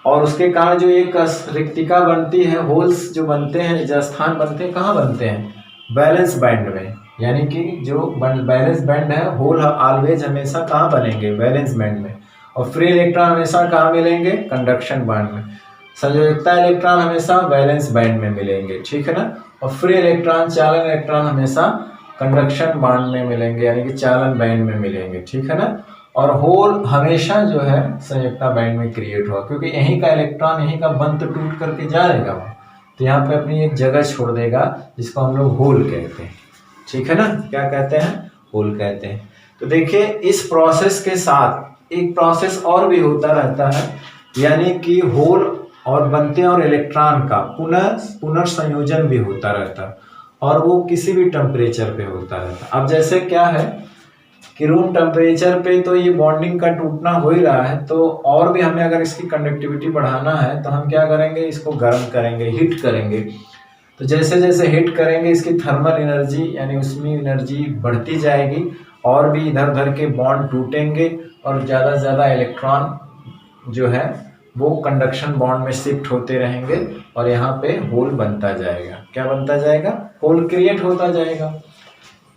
और उसके कारण जो एक रिक्तिका बनती है, होल्स जो बनते हैं, जो स्थान बनते हैं, कहाँ बनते हैं? बैलेंस बैंड में। यानी कि जो बैलेंस बैंड है, होल ऑलवेज हमेशा कहाँ बनेंगे? बैलेंस बैंड में। और फ्री इलेक्ट्रॉन हमेशा कहाँ मिलेंगे? कंडक्शन बैंड में। संयोजकता इलेक्ट्रॉन हमेशा बैलेंस बैंड में मिलेंगे। ठीक है ना। और फ्री इलेक्ट्रॉन, चालन इलेक्ट्रॉन हमेशा कंडक्शन बैंड में मिलेंगे, यानी कि चालन बैंड में मिलेंगे। ठीक है ना। और होल हमेशा जो है संयोजकता बैंड में क्रिएट हुआ, क्योंकि यहीं का इलेक्ट्रॉन यहीं का बंध टूट करके जाएगा, तो यहाँ पे अपनी एक जगह छोड़ देगा, जिसको हम लोग होल कहते हैं। ठीक है ना। क्या कहते हैं? होल कहते हैं। तो देखिए, इस प्रोसेस के साथ एक प्रोसेस और भी होता रहता है, यानी कि होल और बनते और इलेक्ट्रॉन का पुनर्संयोजन भी होता रहता है, और वो किसी भी टेम्परेचर पे होता रहता है। अब जैसे क्या है कि रूम टेम्परेचर पे तो ये बॉन्डिंग का टूटना हो ही रहा है, तो और भी हमें अगर इसकी कंडक्टिविटी बढ़ाना है तो हम क्या करेंगे? इसको गर्म करेंगे, हीट करेंगे। तो जैसे जैसे हीट करेंगे, इसकी थर्मल एनर्जी यानी उसमें एनर्जी बढ़ती जाएगी, और भी इधर उधर के बॉन्ड टूटेंगे, और ज़्यादा से ज़्यादा इलेक्ट्रॉन जो है वो कंडक्शन बॉन्ड में शिफ्ट होते रहेंगे, और यहाँ पे होल बनता जाएगा। क्या बनता जाएगा? होल क्रिएट होता जाएगा।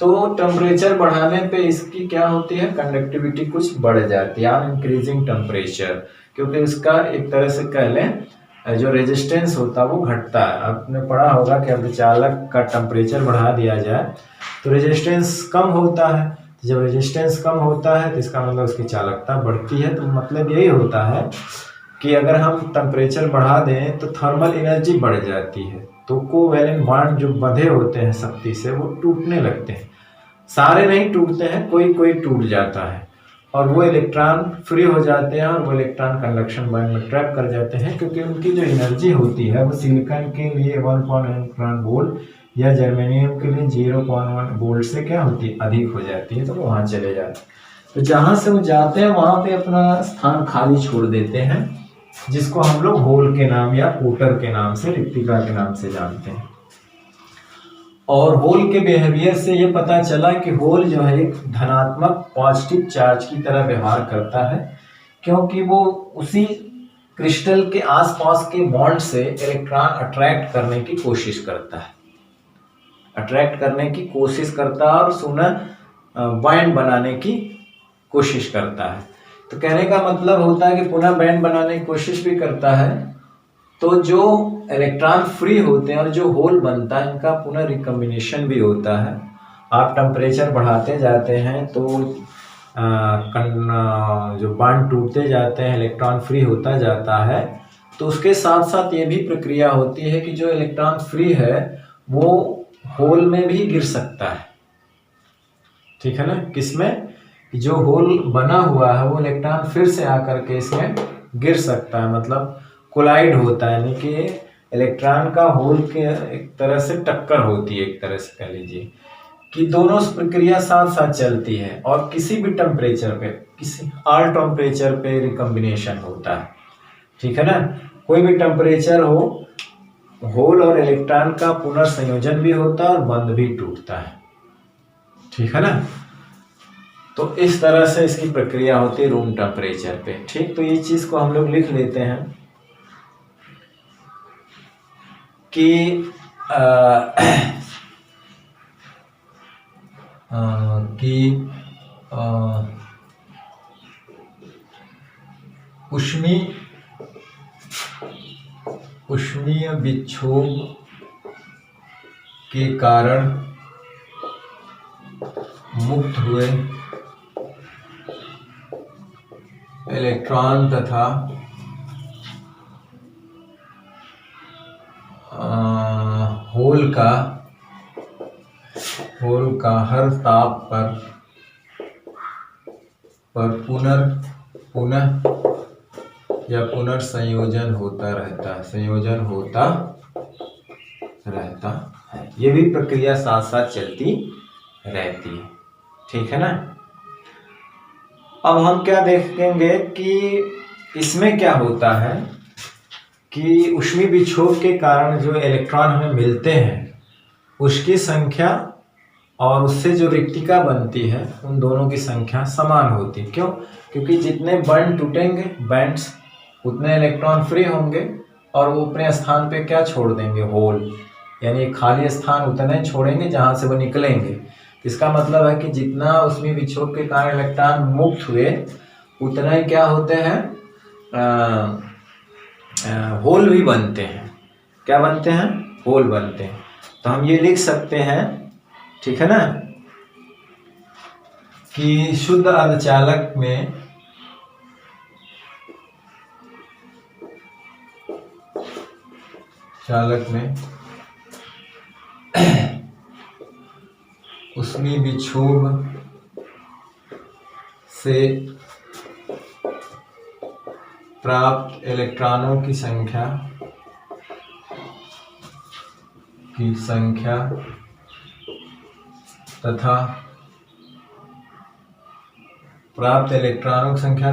तो टेम्परेचर बढ़ाने पे इसकी क्या होती है? कंडक्टिविटी कुछ बढ़ जाती है, ऑन इंक्रीजिंग टेम्परेचर, क्योंकि इसका एक तरह से कह लें जो रेजिस्टेंस होता है वो घटता है। आपने पढ़ा होगा कि अर्धचालक का टेम्परेचर बढ़ा दिया जाए तो रेजिस्टेंस कम होता है। जब रेजिस्टेंस कम होता है तो इसका मतलब उसकी चालकता बढ़ती है। तो मतलब यही होता है कि अगर हम टेम्परेचर बढ़ा दें तो थर्मल एनर्जी बढ़ जाती है, तो कोवैलेंट बॉन्ड जो बंधे होते हैं शक्ति से वो टूटने लगते हैं। सारे नहीं टूटते हैं, कोई कोई टूट जाता है, और वो इलेक्ट्रॉन फ्री हो जाते हैं, और वो इलेक्ट्रॉन कंडक्शन बैंड में ट्रैप कर जाते हैं, क्योंकि उनकी जो एनर्जी होती है वो सिलिकॉन के लिए 1.1 वोल्ट या जर्मेनियम के लिए 0.1 वोल्ट से क्या होती है? अधिक हो जाती है, तो वो वहाँ चले जाते हैं। तो जहाँ से वो जाते हैं वहाँ पे अपना स्थान खाली छोड़ देते हैं, जिसको हम लोग होल के नाम या कोटर के नाम से, रिक्तिका के नाम से जानते हैं। और होल के बिहेवियर से ये पता चला कि होल जो है एक धनात्मक पॉजिटिव चार्ज की तरह व्यवहार करता है, क्योंकि वो उसी क्रिस्टल के आसपास के बॉन्ड से इलेक्ट्रॉन अट्रैक्ट करने की कोशिश करता है, और सुनर बैंड बनाने की कोशिश करता है। तो कहने का मतलब होता है कि पुनः बैंड बनाने की कोशिश भी करता है, तो जो इलेक्ट्रॉन फ्री होते हैं और जो होल बनता है, इनका पुनः रिकॉम्बिनेशन भी होता है। आप टेम्परेचर बढ़ाते जाते हैं तो जो बॉन्ड टूटते जाते हैं, इलेक्ट्रॉन फ्री होता जाता है, तो उसके साथ साथ ये भी प्रक्रिया होती है कि जो इलेक्ट्रॉन फ्री है वो होल में भी गिर सकता है। ठीक है ना। किसमें? जो होल बना हुआ है वो इलेक्ट्रॉन फिर से आकर के इसमें गिर सकता है, मतलब कोलाइड होता है, यानी कि इलेक्ट्रॉन का होल के एक तरह से टक्कर होती है, एक तरह से कह लीजिए कि दोनों प्रक्रिया साथ साथ चलती है, और किसी भी टेम्परेचर पे, किसी ऑल टेम्परेचर पे रिकॉम्बिनेशन होता है। ठीक है ना। कोई भी टेम्परेचर हो, होल और इलेक्ट्रॉन का पुनर्संयोजन भी होता है और बंध भी टूटता है। ठीक है ना। तो इस तरह से इसकी प्रक्रिया होती है रूम टेम्परेचर पे। ठीक, तो ये चीज को हम लोग लिख लेते हैं कि ऊष्मीय विक्षोभ के कारण मुक्त हुए इलेक्ट्रॉन तथा होल का हर ताप पर पुनः या पुनर्संयोजन होता रहता है, संयोजन होता रहता है। ये भी प्रक्रिया साथ साथ चलती रहती है, ठीक है ना। अब हम क्या देखेंगे कि इसमें क्या होता है कि ऊष्मीय विक्षोभ के कारण जो इलेक्ट्रॉन हमें मिलते हैं उसकी संख्या और उससे जो रिक्तिका बनती है उन दोनों की संख्या समान होती है। क्यों? क्योंकि जितने बॉन्ड टूटेंगे बैंड्स, उतने इलेक्ट्रॉन फ्री होंगे और वो अपने स्थान पे क्या छोड़ देंगे, होल, यानी खाली स्थान उतना ही छोड़ेंगे जहां से वो निकलेंगे। इसका मतलब है कि जितना उसमें विक्षोभ के कारण इलेक्ट्रॉन मुक्त हुए उतना ही क्या होते हैं, होल भी बनते हैं। क्या बनते हैं? होल बनते हैं। तो हम ये लिख सकते हैं, ठीक है ना, कि शुद्ध अर्धचालक में ऊष्मीय विक्षोभ से प्राप्त इलेक्ट्रॉनों की संख्या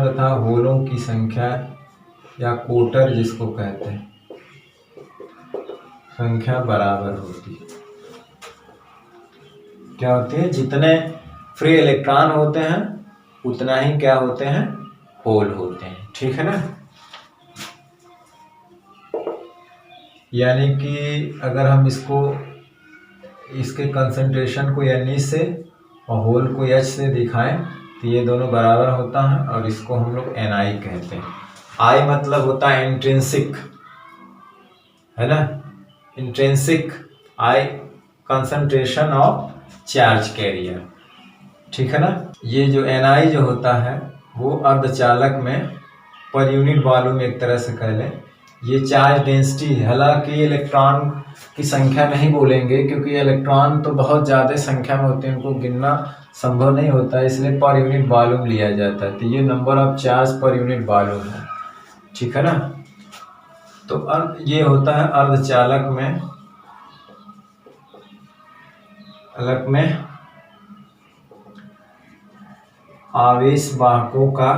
तथा होलों की संख्या या कोटर जिसको कहते हैं संख्या बराबर होती है। क्या होती है? जितने फ्री इलेक्ट्रॉन होते हैं उतना ही क्या होते हैं, होल होते हैं, ठीक है ना। यानी कि अगर हम इसके कंसंट्रेशन को Ne से और होल को H से दिखाएं तो ये दोनों बराबर होता है और इसको हम लोग Ni कहते हैं। I मतलब होता है इंट्रिंसिक, है ना, intrinsic I concentration of charge carrier, ठीक है ना। ये जो Ni जो होता है वो अर्धचालक में पर यूनिट वॉल्यूम एक तरह से कह लें ये चार्ज डेंसिटी है। हालांकि इलेक्ट्रॉन की संख्या नहीं बोलेंगे क्योंकि इलेक्ट्रॉन तो बहुत ज़्यादा संख्या में होते हैं, उनको गिनना संभव नहीं होता है, इसलिए पर यूनिट वॉल्यूम लिया जाता है। तो ये number of charge per unit volume है, ठीक है ना। तो ये होता है अर्धचालक में आवेश वाहकों का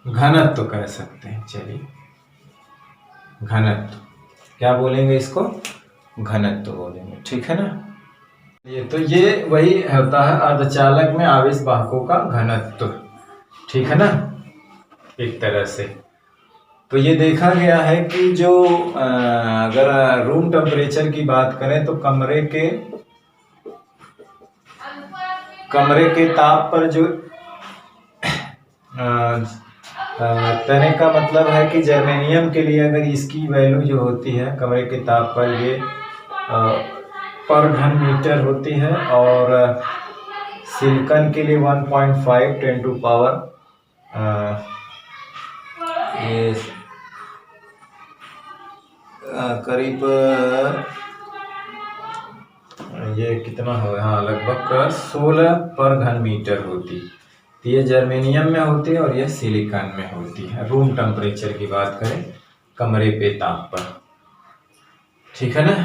घनत्व कह सकते हैं। चलिए, घनत्व क्या बोलेंगे, इसको घनत्व बोलेंगे, ठीक है ना। ये वही होता है अर्धचालक में आवेश वाहकों का घनत्व, ठीक है ना, एक तरह से। तो ये देखा गया है कि जो अगर रूम टेम्परेचर की बात करें तो कमरे के ताप पर जो कहने का मतलब है कि जर्मेनियम के लिए अगर इसकी वैल्यू जो होती है कमरे के ताप पर ये पर घन मीटर होती है और सिलिकॉन के लिए 1.5 10 टू पावर ये करीब ये कितना हो, हाँ लगभग 16 पर घन मीटर होती। तो ये जर्मेनियम में होती है और ये सिलिकॉन में होती है रूम टेम्परेचर की बात करें कमरे पे ताप पर, ठीक है ना।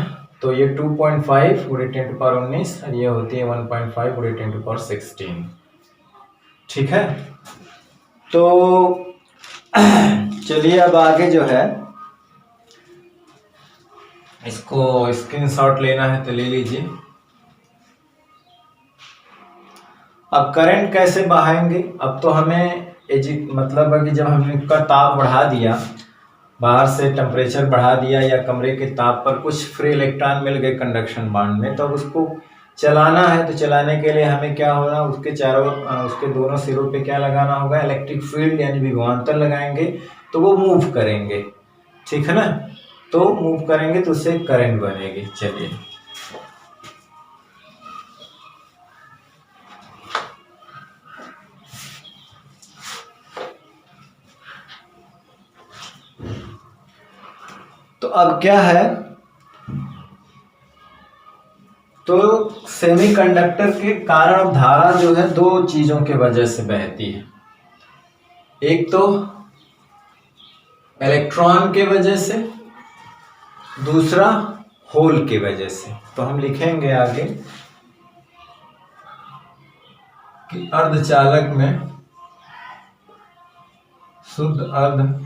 तो ये 2.5 × 10⁻19 और ये होती है 1.5 × 10⁻16, ठीक है। तो चलिए अब आगे जो है इसको स्क्रीनशॉट लेना है तो ले लीजिए। अब करंट कैसे बहाएंगे? अब तो हमें मतलब है कि जब हमने का ताप बढ़ा दिया, बाहर से टेम्परेचर बढ़ा दिया या कमरे के ताप पर कुछ फ्री इलेक्ट्रॉन मिल गए कंडक्शन बांड में, तो उसको चलाना है। तो चलाने के लिए हमें क्या होना, उसके दोनों सिरों पे क्या लगाना होगा, इलेक्ट्रिक फील्ड यानी विभवांतर लगाएंगे तो वो मूव करेंगे, ठीक है ना। तो मूव करेंगे तो उससे करंट बनेगी। चलिए, तो अब क्या है, तो सेमीकंडक्टर के कारण धारा जो है दो चीजों के वजह से बहती है। एक तो इलेक्ट्रॉन के वजह से, दूसरा होल के वजह से। तो हम लिखेंगे आगे कि अर्धचालक में, शुद्ध अर्धचालक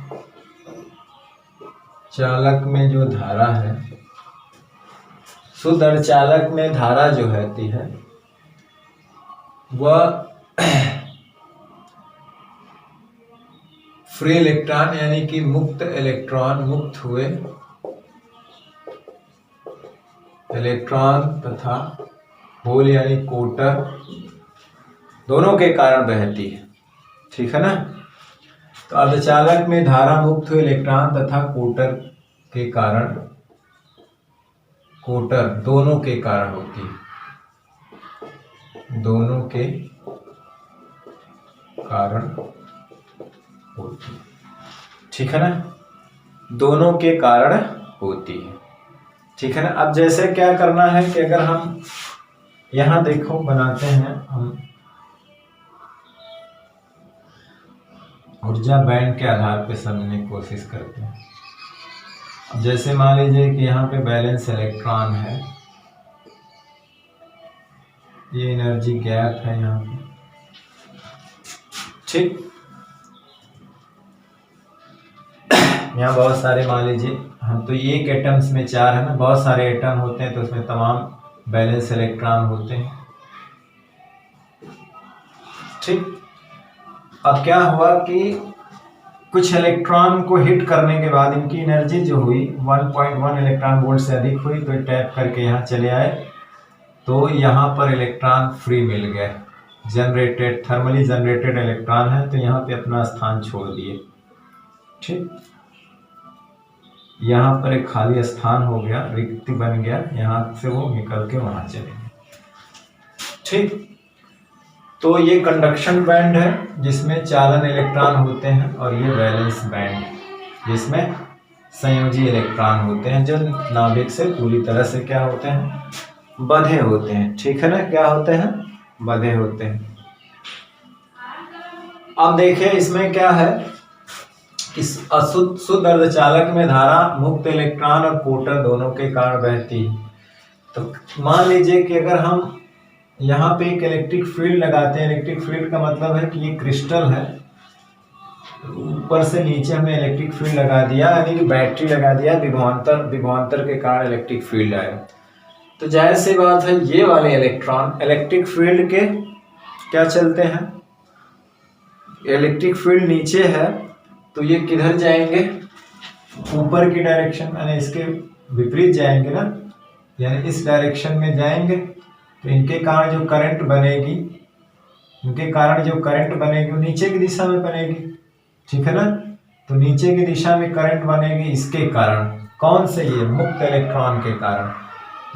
में जो धारा है, शुद्ध अर्धचालक में धारा जो रहती है वह फ्री इलेक्ट्रॉन यानी कि मुक्त इलेक्ट्रॉन, मुक्त हुए इलेक्ट्रॉन तथा होल यानी कोटर दोनों के कारण बहती है। ठीक है ना। तो अर्धचालक में धारा मुक्त हुए इलेक्ट्रॉन तथा कोटर के कारण, कोटर दोनों के कारण होती है, दोनों के कारण होती है। ठीक है ना, दोनों के कारण होती है। ठीक है ना। अब जैसे क्या करना है कि अगर हम यहां देखो बनाते हैं, हम ऊर्जा बैंड के आधार पे समझने की कोशिश करते हैं। अब जैसे मान लीजिए कि यहाँ पे बैलेंस इलेक्ट्रॉन है, ये एनर्जी गैप है यहाँ पे। ठीक, यहाँ बहुत सारे मान लीजिए, हम तो एक एटम्स में 4 है ना, बहुत सारे एटम होते हैं तो उसमें तमाम बैलेंस इलेक्ट्रॉन होते हैं। ठीक, अब क्या हुआ कि कुछ इलेक्ट्रॉन को हिट करने के बाद इनकी एनर्जी जो हुई 1.1 इलेक्ट्रॉन वोल्ट से अधिक हुई, तो टैप करके यहाँ चले आए, तो यहाँ पर इलेक्ट्रॉन फ्री मिल गए, जनरेटेड, थर्मली जनरेटेड इलेक्ट्रॉन है, तो यहाँ पे अपना स्थान छोड़ दिए। ठीक, यहाँ पर एक खाली स्थान हो गया, रिक्ति बन गया, यहाँ से वो निकल के वहां चले गए। ठीक, तो ये कंडक्शन बैंड है जिसमें चालन इलेक्ट्रॉन होते हैं, और ये वैलेंस बैंड जिसमें संयोजी इलेक्ट्रॉन होते हैं, जो नाभिक से पूरी तरह से क्या होते हैं, बंधे होते हैं। ठीक है ना, क्या होते हैं, बंधे होते हैं। अब देखिए इसमें क्या है कि शुद्ध अर्धचालक में धारा मुक्त इलेक्ट्रॉन और कोटर दोनों के कारण बहती है। तो मान लीजिए कि अगर हम यहाँ पे एक इलेक्ट्रिक फील्ड लगाते हैं, इलेक्ट्रिक फील्ड का मतलब है कि ये क्रिस्टल है, ऊपर से नीचे हमने इलेक्ट्रिक फील्ड लगा दिया, यानी कि बैटरी लगा दिया, विभवांतर के कारण इलेक्ट्रिक फील्ड आया। तो जाहिर सी बात है ये वाले इलेक्ट्रॉन इलेक्ट्रिक फील्ड के क्या चलते हैं, इलेक्ट्रिक फील्ड नीचे है तो ये किधर जाएंगे, ऊपर की डायरेक्शन, यानी इसके विपरीत जाएंगे ना, यानी इस डायरेक्शन में जाएंगे। तो इनके कारण जो करंट बनेगी, वो नीचे की दिशा में बनेगी। ठीक है ना, तो नीचे की दिशा में करंट बनेगी इसके कारण, कौन से, ये मुक्त इलेक्ट्रॉन के कारण,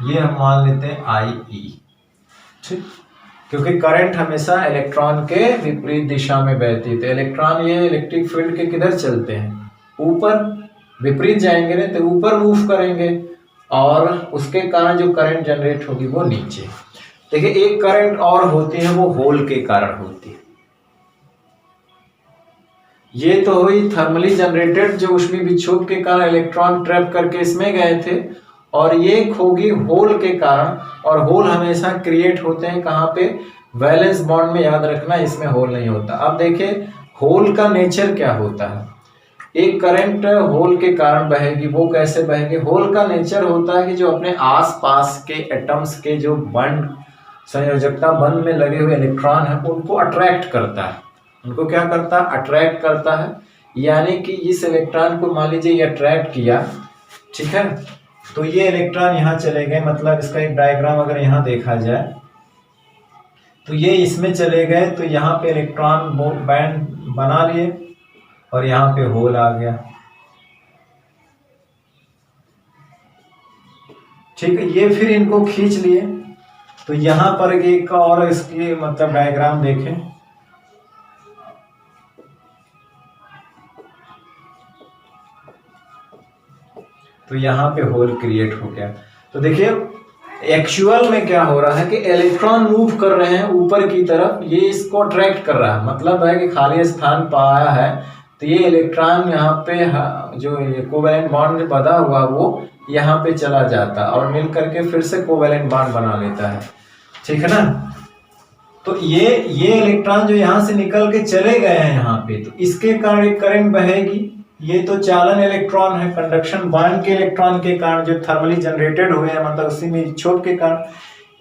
ये हम मान लेते हैं IE। ठीक, क्योंकि करंट हमेशा इलेक्ट्रॉन के विपरीत दिशा में बहती है, तो इलेक्ट्रॉन ये इलेक्ट्रिक फील्ड के किधर चलते हैं, ऊपर, विपरीत जाएंगे ना तो ऊपर मूव करेंगे, और उसके कारण जो करंट जनरेट होगी वो नीचे। देखिए एक करंट और होती है, वो होल के कारण होती है। ये तो हुई थर्मली जनरेटेड, जो ऊष्मीय विक्षोभ के कारण इलेक्ट्रॉन ट्रैप करके इसमें गए थे, और ये होगी होल के कारण, और होल हमेशा क्रिएट होते हैं कहाँ पे, वैलेंस बॉन्ड में, याद रखना, इसमें होल नहीं होता। अब देखिए होल का नेचर क्या होता है, एक करंट होल के कारण बहेगी, वो कैसे बहेगी, होल का नेचर होता है कि जो अपने आसपास के एटम्स के जो बंड, संयोजकता बंध में लगे हुए इलेक्ट्रॉन है, उनको अट्रैक्ट करता है। उनको क्या करता है, अट्रैक्ट करता है, यानी कि इस इलेक्ट्रॉन को मान लीजिए ये अट्रैक्ट किया, ठीक है, तो ये इलेक्ट्रॉन यहाँ चले गए, मतलब इसका एक डायग्राम अगर यहाँ देखा जाए तो ये इसमें चले गए, तो यहाँ पे इलेक्ट्रॉन बैंड बना लिए, और यहाँ पे होल आ गया। ठीक है, ये फिर इनको खींच लिए, तो यहाँ पर एक और इसकी मतलब डायग्राम देखें, तो यहाँ पे होल क्रिएट हो गया। तो देखिए एक्चुअल में क्या हो रहा है कि इलेक्ट्रॉन मूव कर रहे हैं ऊपर की तरफ, ये इसको अट्रैक्ट कर रहा है, मतलब है कि खाली स्थान पाया है तो ये इलेक्ट्रॉन यहाँ पे जो कोवैलेंट बॉन्ड में बंधा हुआ वो यहाँ पे चला जाता है और मिल करके फिर से कोवैलेंट बॉन्ड बना लेता है, ठीक है ना। तो ये इलेक्ट्रॉन जो यहाँ से निकल के चले गए हैं यहाँ पे, तो इसके कारण एक करंट बहेगी। ये तो चालन इलेक्ट्रॉन है, कंडक्शन बॉन्ड के इलेक्ट्रॉन के कारण जो थर्मली जनरेटेड हुए हैं, मतलब उसी में छोड़ के कारण।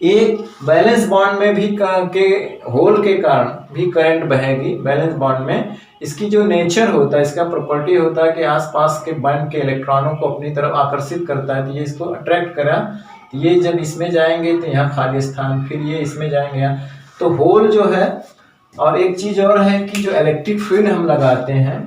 एक बैलेंस बॉन्ड में भी के होल के कारण भी करंट बहेगी। बैलेंस बॉन्ड में इसकी जो नेचर होता है, इसका प्रॉपर्टी होता है कि आसपास के बॉन्ड के इलेक्ट्रॉनों को अपनी तरफ आकर्षित करता है, तो ये इसको अट्रैक्ट करा, तो ये जब इसमें जाएंगे तो यहाँ खाली स्थान, फिर ये इसमें जाएंगे यहाँ, तो होल जो है। और एक चीज और है कि जो इलेक्ट्रिक फील्ड हम लगाते हैं,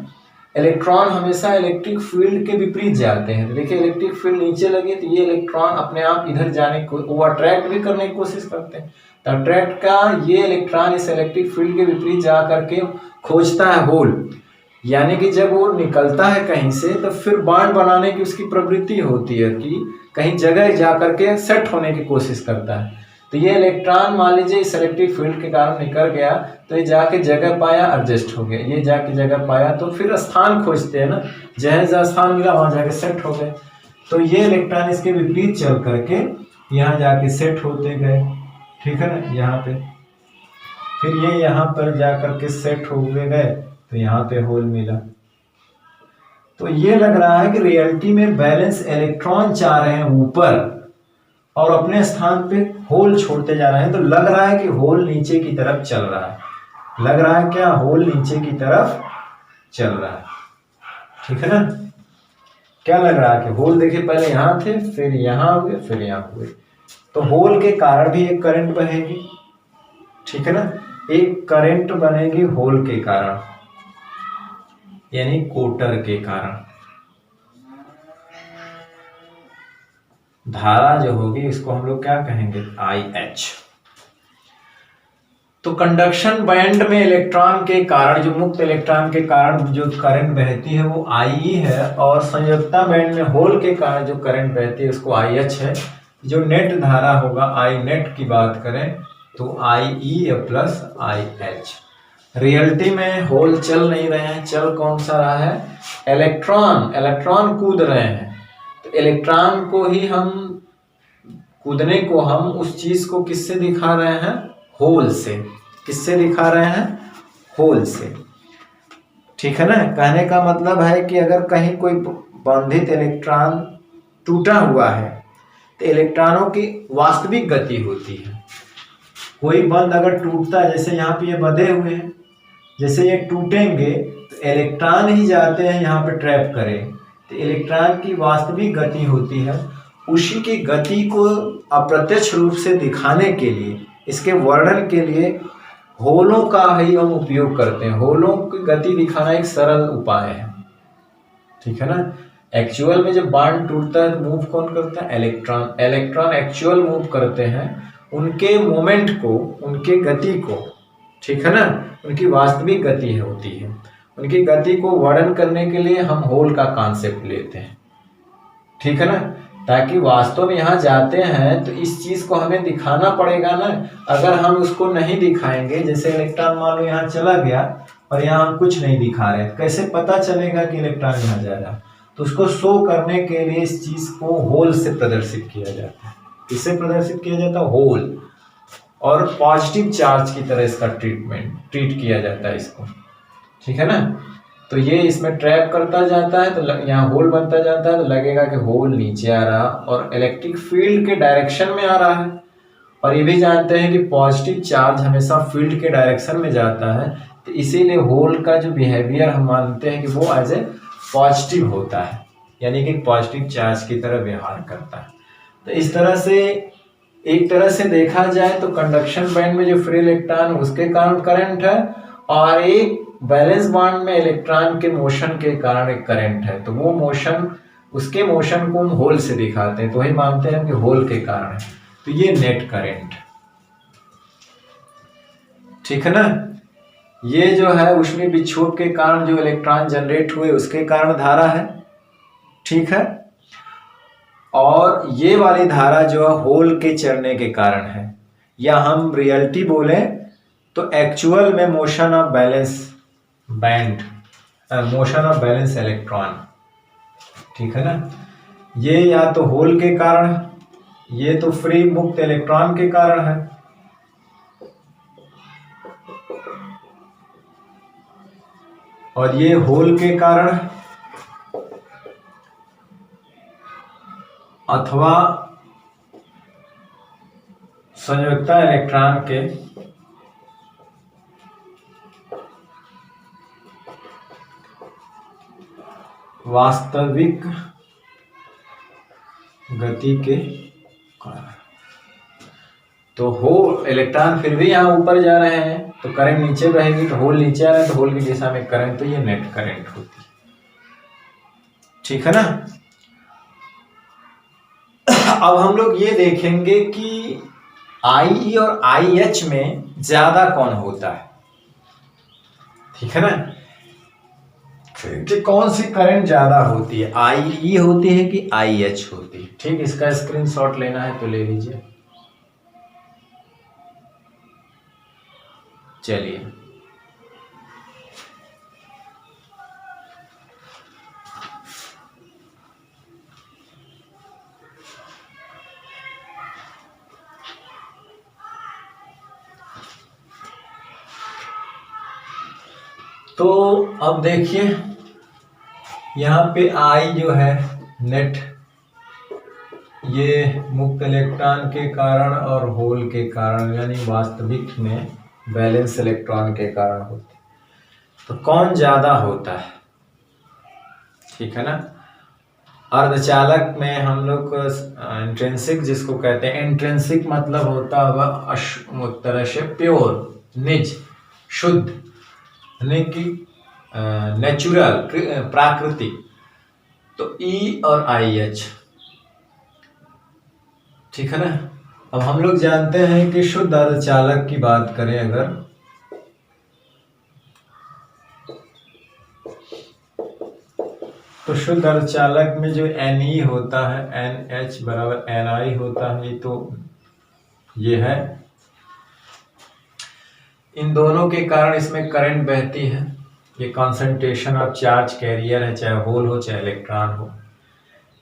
इलेक्ट्रॉन हमेशा इलेक्ट्रिक फील्ड के विपरीत जाते हैं। तो देखिए इलेक्ट्रिक फील्ड नीचे लगे तो ये इलेक्ट्रॉन अपने आप इधर जाने को, वो अट्रैक्ट भी करने की कोशिश करते हैं, तो अट्रैक्ट का ये इलेक्ट्रॉन इस इलेक्ट्रिक फील्ड के विपरीत जा करके खोजता है होल, यानी कि जब वो निकलता है कहीं से तो फिर बॉन्ड बनाने की उसकी प्रवृत्ति होती है कि कहीं जगह जा करके सेट होने की कोशिश करता है। तो ये इलेक्ट्रॉन मान लीजिए इस इलेक्ट्रिक फील्ड के कारण निकल गया, तो ये जाके जगह पाया, एडजस्ट हो गया, ये जाके जगह पाया, तो फिर स्थान खोजते हैं ना, जहाँ स्थान मिला वहां जाके सेट हो गए। तो ये इलेक्ट्रॉन इसके विपरीत चल करके यहाँ जाके सेट होते गए, ठीक है ना, यहाँ पे। फिर ये यहाँ पर जा करके सेट हो गए, तो यहाँ पे होल मिला। तो ये लग रहा है कि रियलिटी में बैलेंस इलेक्ट्रॉन जा रहे हैं ऊपर और अपने स्थान पे होल छोड़ते जा रहे हैं, तो लग रहा है कि होल नीचे की तरफ चल रहा है। लग रहा है क्या, होल नीचे की तरफ चल रहा है, ठीक है ना। क्या लग रहा है कि होल देखिए पहले यहाँ थे, फिर यहाँ हुए, फिर यहाँ हुए, तो होल के कारण भी एक करंट बहेगी, ठीक है ना। एक करंट बनेगी होल के कारण, यानी कोटर के कारण। धारा जो होगी इसको हम लोग क्या कहेंगे, IH। तो कंडक्शन बैंड में इलेक्ट्रॉन के कारण, जो मुक्त इलेक्ट्रॉन के कारण जो करंट बहती है वो IE है, और संयोजकता बैंड में होल के कारण जो करंट बहती है उसको IH है। जो नेट धारा होगा I नेट की बात करें तो IE प्लस IH। रियलिटी में होल चल नहीं रहे हैं, चल कौन सा रहा है, इलेक्ट्रॉन कूद रहे हैं। तो इलेक्ट्रॉन को ही हम कूदने को हम उस चीज को किससे दिखा रहे हैं, होल से। किससे दिखा रहे हैं, होल से, ठीक है ना। कहने का मतलब है कि अगर कहीं कोई बंधित इलेक्ट्रॉन टूटा हुआ है तो इलेक्ट्रॉनों की वास्तविक गति होती है। कोई बंध अगर टूटता है, जैसे यहाँ पे ये बंधे हुए हैं, जैसे ये टूटेंगे तो इलेक्ट्रॉन ही जाते हैं यहाँ पे ट्रैप करें, तो इलेक्ट्रॉन की वास्तविक गति होती है। उसी की गति को अप्रत्यक्ष रूप से दिखाने के लिए, इसके वर्णन के लिए होलों का ही हम उपयोग करते हैं। होलों की गति दिखाना एक सरल उपाय है, ठीक है ना। एक्चुअल में जब बॉन्ड टूटता है तो मूव कौन करता है, इलेक्ट्रॉन एक्चुअल मूव करते हैं, उनके मोमेंट को, उनके गति को, ठीक है ना, उनकी वास्तविक गति होती है। उनकी गति को वर्णन करने के लिए हम होल का कॉन्सेप्ट लेते हैं, ठीक है ना, ताकि वास्तव में यहाँ जाते हैं तो इस चीज को हमें दिखाना पड़ेगा ना। अगर हम उसको नहीं दिखाएंगे, जैसे इलेक्ट्रॉन मान लो यहाँ चला गया और यहाँ हम कुछ नहीं दिखा रहे, तो कैसे पता चलेगा कि इलेक्ट्रॉन यहाँ जा रहा है। तो उसको शो करने के लिए इस चीज को होल से प्रदर्शित किया जाता है। इससे प्रदर्शित किया जाता है होल, और पॉजिटिव चार्ज की तरह इसका ट्रीट किया जाता है इसको, ठीक है ना। तो ये इसमें ट्रैप करता जाता है, तो यहाँ होल बनता जाता है, तो लगेगा कि होल नीचे आ रहा और इलेक्ट्रिक फील्ड के डायरेक्शन में आ रहा है। और ये भी जानते हैं कि पॉजिटिव चार्ज हमेशा फील्ड के डायरेक्शन में जाता है, तो इसीलिए होल का जो बिहेवियर हम मानते हैं कि वो एज ए पॉजिटिव होता है, यानी कि पॉजिटिव चार्ज की तरह व्यवहार करता है। तो इस तरह से एक तरह से देखा जाए तो कंडक्शन बैंड में जो फ्री इलेक्ट्रॉन उसके कारण करंट है, और एक बैलेंस बॉन्ड में इलेक्ट्रॉन के मोशन के कारण एक करंट है। तो वो मोशन, उसके मोशन को हम होल से दिखाते हैं, तो वही मानते हैं कि होल के कारण है। तो ये नेट करंट, ठीक है ना। ये जो है ऊष्मीय विक्षोभ के कारण जो इलेक्ट्रॉन जनरेट हुए उसके कारण धारा है, ठीक है। और ये वाली धारा जो है होल के चलने के कारण है, या हम रियलिटी बोले तो एक्चुअल में motion of balance band, motion of balance electron, ठीक है ना। ये या तो होल के कारण है, ये तो फ्री मुक्त इलेक्ट्रॉन के कारण है। और ये होल के कारण अथवा संयुक्ता इलेक्ट्रॉन के वास्तविक गति के कारण। तो होल इलेक्ट्रॉन फिर भी यहाँ ऊपर जा रहे हैं तो करंट नीचे बहेगी, तो होल नीचे आ रहे हैं तो होल की दिशा में करंट, तो ये नेट करंट होती है, ठीक है ना। अब हम लोग ये देखेंगे कि IE और IH में ज्यादा कौन होता है, ठीक है ना, कि कौन सी करंट ज्यादा होती है, IE होती है कि IH होती है। ठीक, इसका स्क्रीनशॉट लेना है तो ले लीजिए। चलिए, तो अब देखिए यहाँ पे I जो है नेट, ये मुक्त इलेक्ट्रॉन के कारण और होल के कारण, यानी वास्तविक में बैलेंस इलेक्ट्रॉन के कारण होती है। तो कौन ज्यादा होता है, ठीक है ना। अर्धचालक में हम लोग इंट्रिंसिक जिसको कहते हैं, इंट्रिंसिक मतलब होता है एक तरह से प्योर, निज, शुद्ध, यानी कि नेचुरल, प्राकृतिक। तो E और IH, ठीक है ना। अब हम लोग जानते हैं कि शुद्ध अर्धचालक की बात करें अगर, तो शुद्ध अर्धचालक में जो Ne होता है, NH बराबर Ni होता है, तो ये है, इन दोनों के कारण इसमें करंट बहती है। ये कंसंट्रेशन ऑफ चार्ज कैरियर है, चाहे होल हो चाहे इलेक्ट्रॉन हो,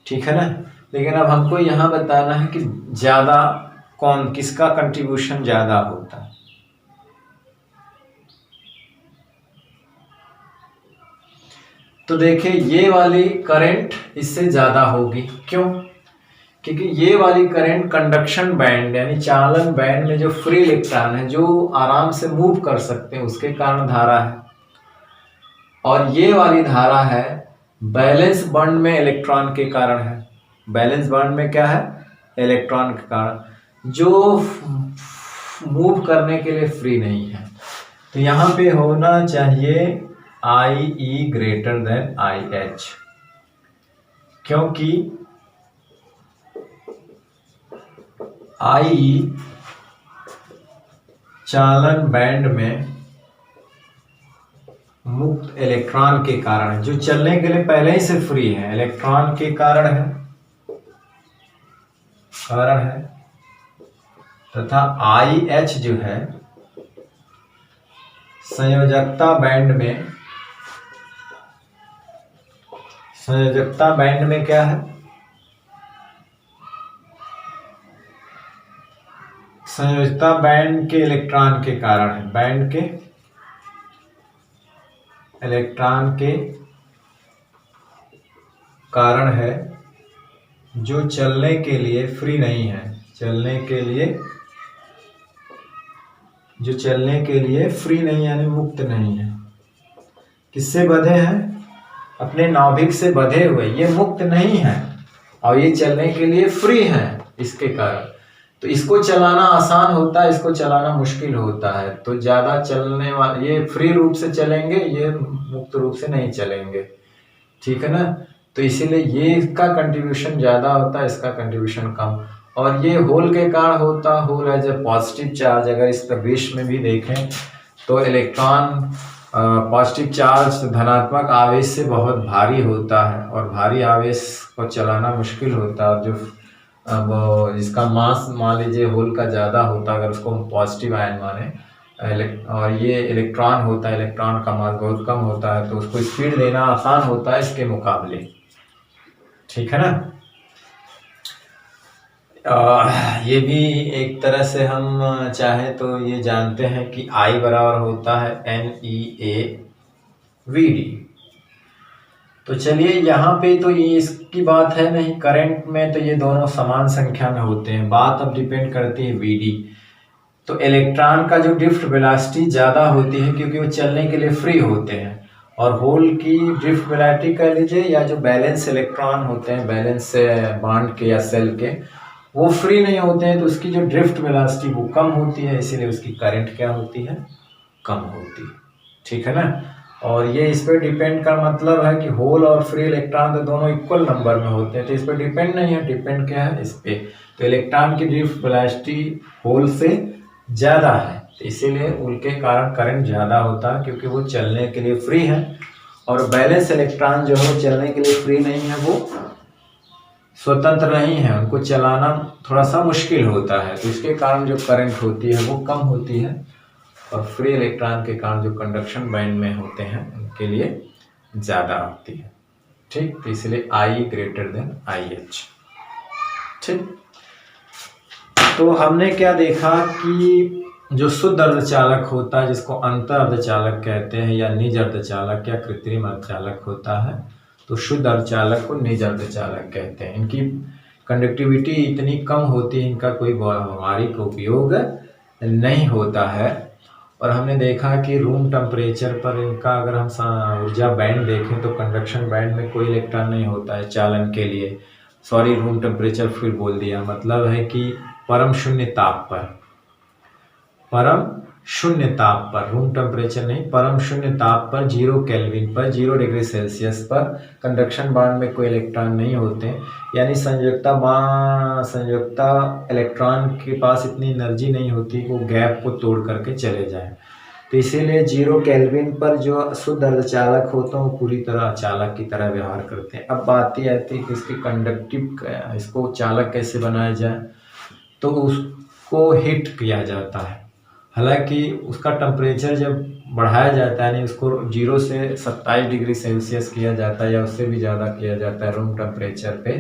ठीक है ना। लेकिन अब हमको यहाँ बताना है कि ज्यादा कौन, किसका कंट्रीब्यूशन ज्यादा होता है। तो देखिए ये वाली करंट इससे ज्यादा होगी, क्यों? क्योंकि ये वाली करंट कंडक्शन बैंड यानी चालन बैंड में जो फ्री इलेक्ट्रॉन है, जो आराम से मूव कर सकते हैं, उसके कारण धारा है। और ये वाली धारा है बैलेंस बॉन्ड में इलेक्ट्रॉन के कारण है। बैलेंस बॉन्ड में क्या है? इलेक्ट्रॉन के कारण, जो मूव करने के लिए फ्री नहीं है। तो यहाँ पे होना चाहिए IE ग्रेटर देन IH, क्योंकि IE चालन बैंड में मुक्त इलेक्ट्रॉन के कारण, जो चलने के लिए पहले ही से फ्री है, इलेक्ट्रॉन के कारण है तथा IH जो है संयोजकता बैंड में, संयोजकता बैंड में क्या है? संयोजकता बैंड के इलेक्ट्रॉन के कारण है, बैंड के इलेक्ट्रॉन के कारण है, जो चलने के लिए फ्री नहीं है, चलने के लिए, जो चलने के लिए फ्री नहीं यानी मुक्त नहीं है। किससे बंधे हैं? अपने नाभिक से बंधे हुए, ये मुक्त नहीं है और ये चलने के लिए फ्री है इसके कारण। तो इसको चलाना आसान होता है, इसको चलाना मुश्किल होता है। तो ज्यादा चलने वाले ये फ्री रूप से चलेंगे, ये मुक्त रूप से नहीं चलेंगे, ठीक है ना। तो इसीलिए ये इसका कंट्रीब्यूशन ज्यादा होता है, इसका कंट्रीब्यूशन कम। और ये होल के कारण होता, hole as a positive charge. अगर इस विश्व में भी देखें तो इलेक्ट्रॉन पॉजिटिव चार्ज धनात्मक आवेश से बहुत भारी होता है और भारी आवेश को चलाना मुश्किल होता है। जो अब जिसका मास मान लीजिए होल का ज़्यादा होता है, अगर उसको हम पॉजिटिव आयन माने, और ये इलेक्ट्रॉन होता है, इलेक्ट्रॉन का मास बहुत कम होता है, तो उसको स्पीड देना आसान होता है इसके मुकाबले। ठीक है ना। ये भी एक तरह से हम चाहे तो ये जानते हैं कि I बराबर होता है NeAVD। तो चलिए यहाँ पे तो ये इसकी बात है नहीं, करंट में तो ये दोनों समान संख्या में होते हैं। बात अब डिपेंड करती है VD। तो इलेक्ट्रॉन का जो ड्रिफ्ट वेलोसिटी ज़्यादा होती है क्योंकि वो चलने के लिए फ्री होते हैं, और होल की ड्रिफ्ट वेलोसिटी कह लीजिए, या जो बैलेंस इलेक्ट्रॉन होते हैं बैलेंस बॉन्ड के या सेल के, वो फ्री नहीं होते हैं, तो उसकी जो ड्रिफ्ट वेलोसिटी वो कम होती है, इसीलिए उसकी करंट क्या होती है, कम होती है। ठीक है ना। और ये इस पर डिपेंड का मतलब है कि होल और फ्री इलेक्ट्रॉन तो दोनों इक्वल नंबर में होते हैं, तो इस पर डिपेंड नहीं है। डिपेंड क्या है, इस पे। तो इलेक्ट्रॉन की ड्रिफ्ट वेलोसिटी होल से ज़्यादा है, तो इसीलिए उनके कारण करंट ज़्यादा होता है, क्योंकि वो चलने के लिए फ्री है। और बैलेंस इलेक्ट्रॉन जो है चलने के लिए फ्री नहीं है, वो स्वतंत्र नहीं है, उनको चलाना थोड़ा सा मुश्किल होता है, तो इसके कारण जो करंट होती है वो कम होती है। और फ्री इलेक्ट्रॉन के कारण जो कंडक्शन बैंड में होते हैं उनके लिए ज़्यादा होती है। ठीक, तो इसलिए I ग्रेटर देन IH। ठीक, तो हमने क्या देखा कि जो शुद्ध अर्धचालक होता है, जिसको अंतर अर्धचालक कहते हैं, या निज अर्धचालक या कृत्रिम अर्धचालक होता है, तो शुद्ध अर्धचालक को निज अर्धचालक कहते हैं। इनकी कंडक्टिविटी इतनी कम होती है, इनका कोई व्यावहारिक उपयोग नहीं होता है। और हमने देखा कि रूम टेम्परेचर पर इनका अगर हम ऊर्जा बैंड देखें तो कंडक्शन बैंड में कोई इलेक्ट्रॉन नहीं होता है चालन के लिए। सॉरी, रूम टेम्परेचर फिर बोल दिया, मतलब है कि परम शून्य ताप पर, परम शून्य ताप पर, रूम टेम्परेचर नहीं, परम शून्य ताप पर 0 केल्विन पर, 0 डिग्री सेल्सियस पर कंडक्शन बांड में कोई इलेक्ट्रॉन नहीं होते हैं। यानी संयुक्ता इलेक्ट्रॉन के पास इतनी एनर्जी नहीं होती कि वो गैप को तोड़ करके चले जाएं। तो इसीलिए 0 केल्विन पर जो शुद्ध अर्धचालक होते हैं वो पूरी तरह अचालक की तरह व्यवहार करते हैं। अब बात यह आती है कि इसकी कंडक्टिव, इसको चालक कैसे बनाया जाए, तो उसको हीट किया जाता है। हालांकि उसका टेम्परेचर जब बढ़ाया जाता है, यानी उसको 0 से 27 डिग्री सेल्सियस किया जाता है, या उससे भी ज़्यादा किया जाता है रूम टेम्परेचर पे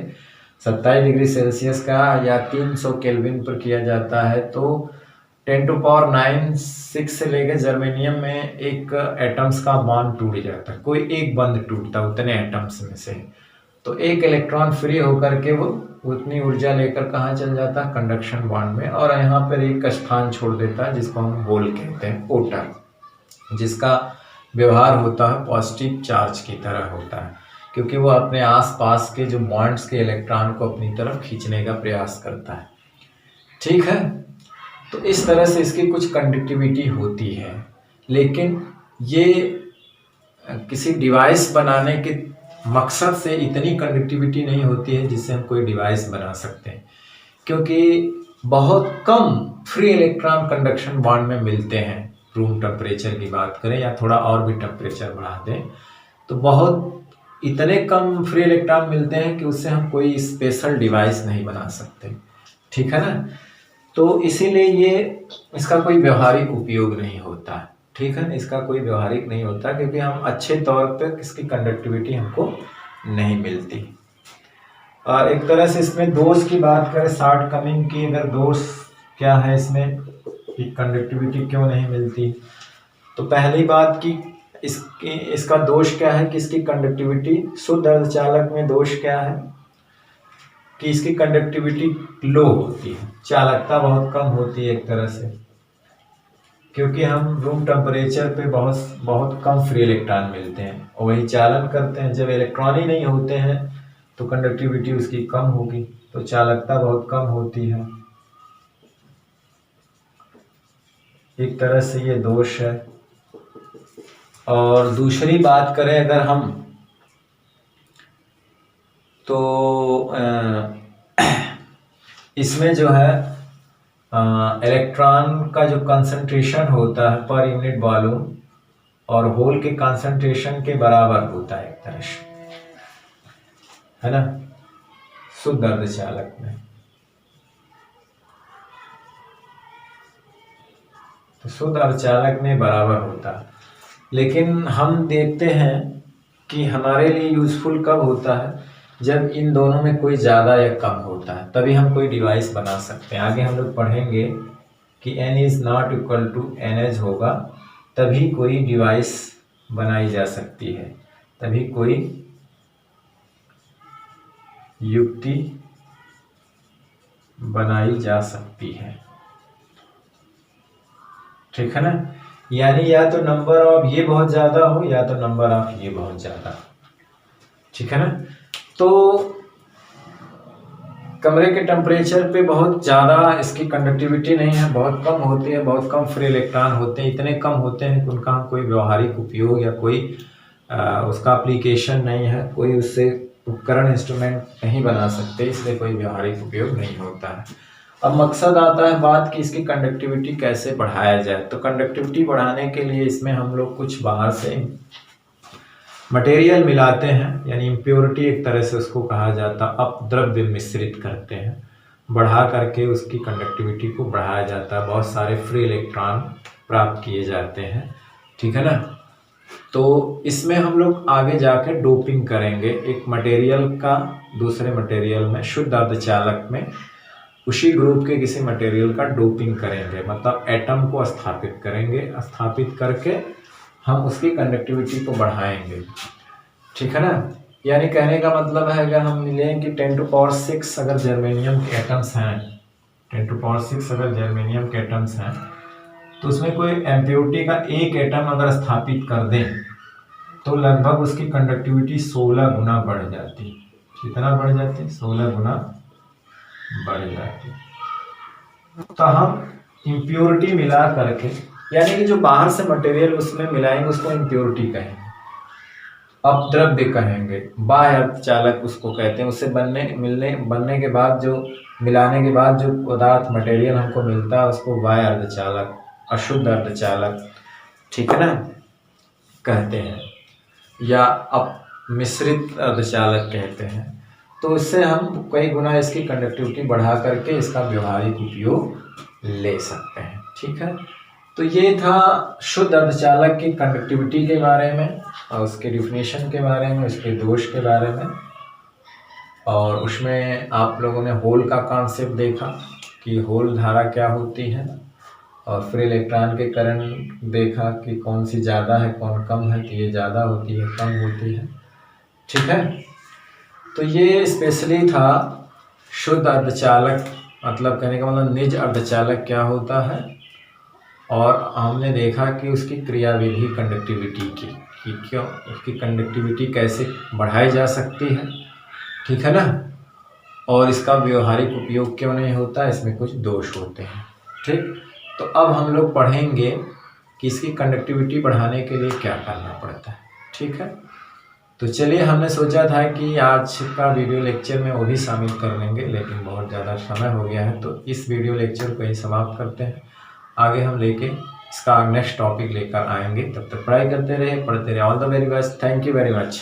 27 डिग्री सेल्सियस का, या 300 केल्विन पर किया जाता है, तो 10⁹ से लेकर जर्मेनियम में एक एटम्स का बॉन्ड टूट जाता है, कोई एक बंद टूटता उतने एटम्स में से, तो एक इलेक्ट्रॉन फ्री होकर के वो उतनी ऊर्जा लेकर कहाँ चल जाता है, कंडक्शन बॉन्ड में, और यहाँ पर एक स्थान छोड़ देता है जिसको हम होल कहते हैं, ओटर, जिसका व्यवहार होता है पॉजिटिव चार्ज की तरह होता है, क्योंकि वो अपने आसपास के जो बॉन्ड्स के इलेक्ट्रॉन को अपनी तरफ खींचने का प्रयास करता है। ठीक है, तो इस तरह से इसकी कुछ कंडक्टिविटी होती है, लेकिन ये किसी डिवाइस बनाने के मकसद से इतनी कंडक्टिविटी नहीं होती है जिससे हम कोई डिवाइस बना सकते हैं, क्योंकि बहुत कम फ्री इलेक्ट्रॉन कंडक्शन बॉन्ड में मिलते हैं। रूम टेम्परेचर की बात करें या थोड़ा और भी टेम्परेचर बढ़ा दें तो बहुत इतने कम फ्री इलेक्ट्रॉन मिलते हैं कि उससे हम कोई स्पेशल डिवाइस नहीं बना सकते। ठीक है ना, तो इसीलिए ये इसका कोई व्यवहारिक उपयोग नहीं होता है। ठीक है, इसका कोई व्यवहारिक नहीं होता क्योंकि हम अच्छे तौर पे इसकी कंडक्टिविटी हमको नहीं मिलती। एक तरह से इसमें दोष की बात करें, शॉर्ट कमिंग की, अगर दोष क्या है इसमें कि कंडक्टिविटी क्यों नहीं मिलती, तो पहली बात कि इसका दोष क्या है कि इसकी कंडक्टिविटी, शुद्ध अर्धचालक में दोष क्या है कि इसकी कंडक्टिविटी लो होती है, चालकता बहुत कम होती है एक तरह से, क्योंकि हम रूम टेम्परेचर पे बहुत कम फ्री इलेक्ट्रॉन मिलते हैं और वही चालन करते हैं। जब इलेक्ट्रॉन ही नहीं होते हैं तो कंडक्टिविटी उसकी कम होगी, तो चालकता बहुत कम होती है। एक तरह से ये दोष है। और दूसरी बात करें अगर हम, तो इसमें जो है इलेक्ट्रॉन का जो कंसंट्रेशन होता है पर यूनिट वॉल्यूम, और होल के कंसंट्रेशन के बराबर होता है एक तरह से, है ना, शुद्ध अर्धचालक में। तो शुद्ध अर्धचालक में बराबर होता है। लेकिन हम देखते हैं कि हमारे लिए यूजफुल कब होता है, जब इन दोनों में कोई ज़्यादा या कम होता है, तभी हम कोई डिवाइस बना सकते हैं। आगे हम लोग पढ़ेंगे कि n is not equal to NH होगा, तभी कोई डिवाइस बनाई जा सकती है, तभी कोई युक्ति बनाई जा सकती है, ठीक है ना। यानी या तो नंबर ऑफ ये बहुत ज़्यादा हो या तो नंबर ऑफ ये बहुत ज़्यादा, ठीक है ना। तो कमरे के टेम्परेचर पे बहुत ज़्यादा इसकी कंडक्टिविटी नहीं है, बहुत कम होती है, बहुत कम फ्री इलेक्ट्रॉन होते हैं, इतने कम होते हैं कि उनका हम कोई व्यवहारिक उपयोग या कोई उसका एप्लीकेशन नहीं है, कोई उससे उपकरण इंस्ट्रूमेंट नहीं बना सकते, इसलिए कोई व्यवहारिक उपयोग नहीं होता है। अब मकसद आता है बात कि इसकी कंडक्टिविटी कैसे बढ़ाया जाए। तो कंडक्टिविटी बढ़ाने के लिए इसमें हम लोग कुछ बाहर से मटेरियल मिलाते हैं, यानी इम्प्योरिटी एक तरह से उसको कहा जाता, अपद्रव्य मिश्रित करते हैं, बढ़ा करके उसकी कंडक्टिविटी को बढ़ाया जाता है, बहुत सारे फ्री इलेक्ट्रॉन प्राप्त किए जाते हैं, ठीक है ना। तो इसमें हम लोग आगे जाकर डोपिंग करेंगे, एक मटेरियल का दूसरे मटेरियल में, शुद्ध अर्धचालक में उसी ग्रुप के किसी मटेरियल का डोपिंग करेंगे, मतलब एटम को स्थापित करेंगे, स्थापित करके हम उसकी कंडक्टिविटी को बढ़ाएंगे, ठीक है ना। यानी कहने का मतलब है अगर हम मिलें कि 10 to the power 6 अगर जर्मेनियम के एटम्स हैं, 10 to the power 6 अगर जर्मेनियम के एटम्स हैं, तो उसमें कोई इम्प्योरिटी का एक एटम अगर स्थापित कर दें तो लगभग उसकी कंडक्टिविटी 16 गुना बढ़ जाती। कितना बढ़ जाती? 16 गुना बढ़ जाती। तो हम इम्प्योरिटी मिला करके, यानी कि जो बाहर से मटेरियल उसमें मिलाएंगे उसको इम्प्योरिटी कहेंगे, अपद्रव्य कहेंगे, बाह्य अर्धचालक उसको कहते हैं। उससे बनने के बाद जो मिलाने के बाद जो पदार्थ मटेरियल हमको मिलता है उसको बाह्य अर्धचालक, अशुद्ध अर्धचालक, ठीक है ना, कहते हैं, या मिश्रित अर्धचालक कहते हैं। तो इससे हम कई गुना इसकी कंडक्टिविटी बढ़ा करके इसका व्यवहारिक उपयोग ले सकते हैं, ठीक है। तो ये था शुद्ध अर्धचालक की कंडक्टिविटी के बारे में और उसके डिफिनेशन के बारे में, उसके दोष के बारे में, और उसमें आप लोगों ने होल का कॉन्सेप्ट देखा कि होल धारा क्या होती है, और फ्री इलेक्ट्रॉन के करंट देखा कि कौन सी ज़्यादा है कौन कम है, कि ये ज़्यादा होती है कम होती है, ठीक है। तो ये स्पेशली था शुद्ध अर्धचालक, मतलब कहने का मतलब निज अर्धचालक क्या होता है, और हमने देखा कि उसकी क्रियाविधि कंडक्टिविटी की, कि क्यों उसकी कंडक्टिविटी कैसे बढ़ाई जा सकती है, ठीक है ना, और इसका व्यवहारिक उपयोग क्यों नहीं होता, इसमें कुछ दोष होते हैं, ठीक। तो अब हम लोग पढ़ेंगे कि इसकी कंडक्टिविटी बढ़ाने के लिए क्या करना पड़ता है, ठीक है। तो चलिए, हमने सोचा था कि आज का वीडियो लेक्चर में वो भी शामिल कर लेंगे, लेकिन बहुत ज़्यादा समय हो गया है, तो इस वीडियो लेक्चर को ही समाप्त करते हैं। आगे हम लेके इसका नेक्स्ट टॉपिक लेकर आएंगे। तब तक पढ़ाई करते रहे, पढ़ते रहे। All the very best. Thank you very much.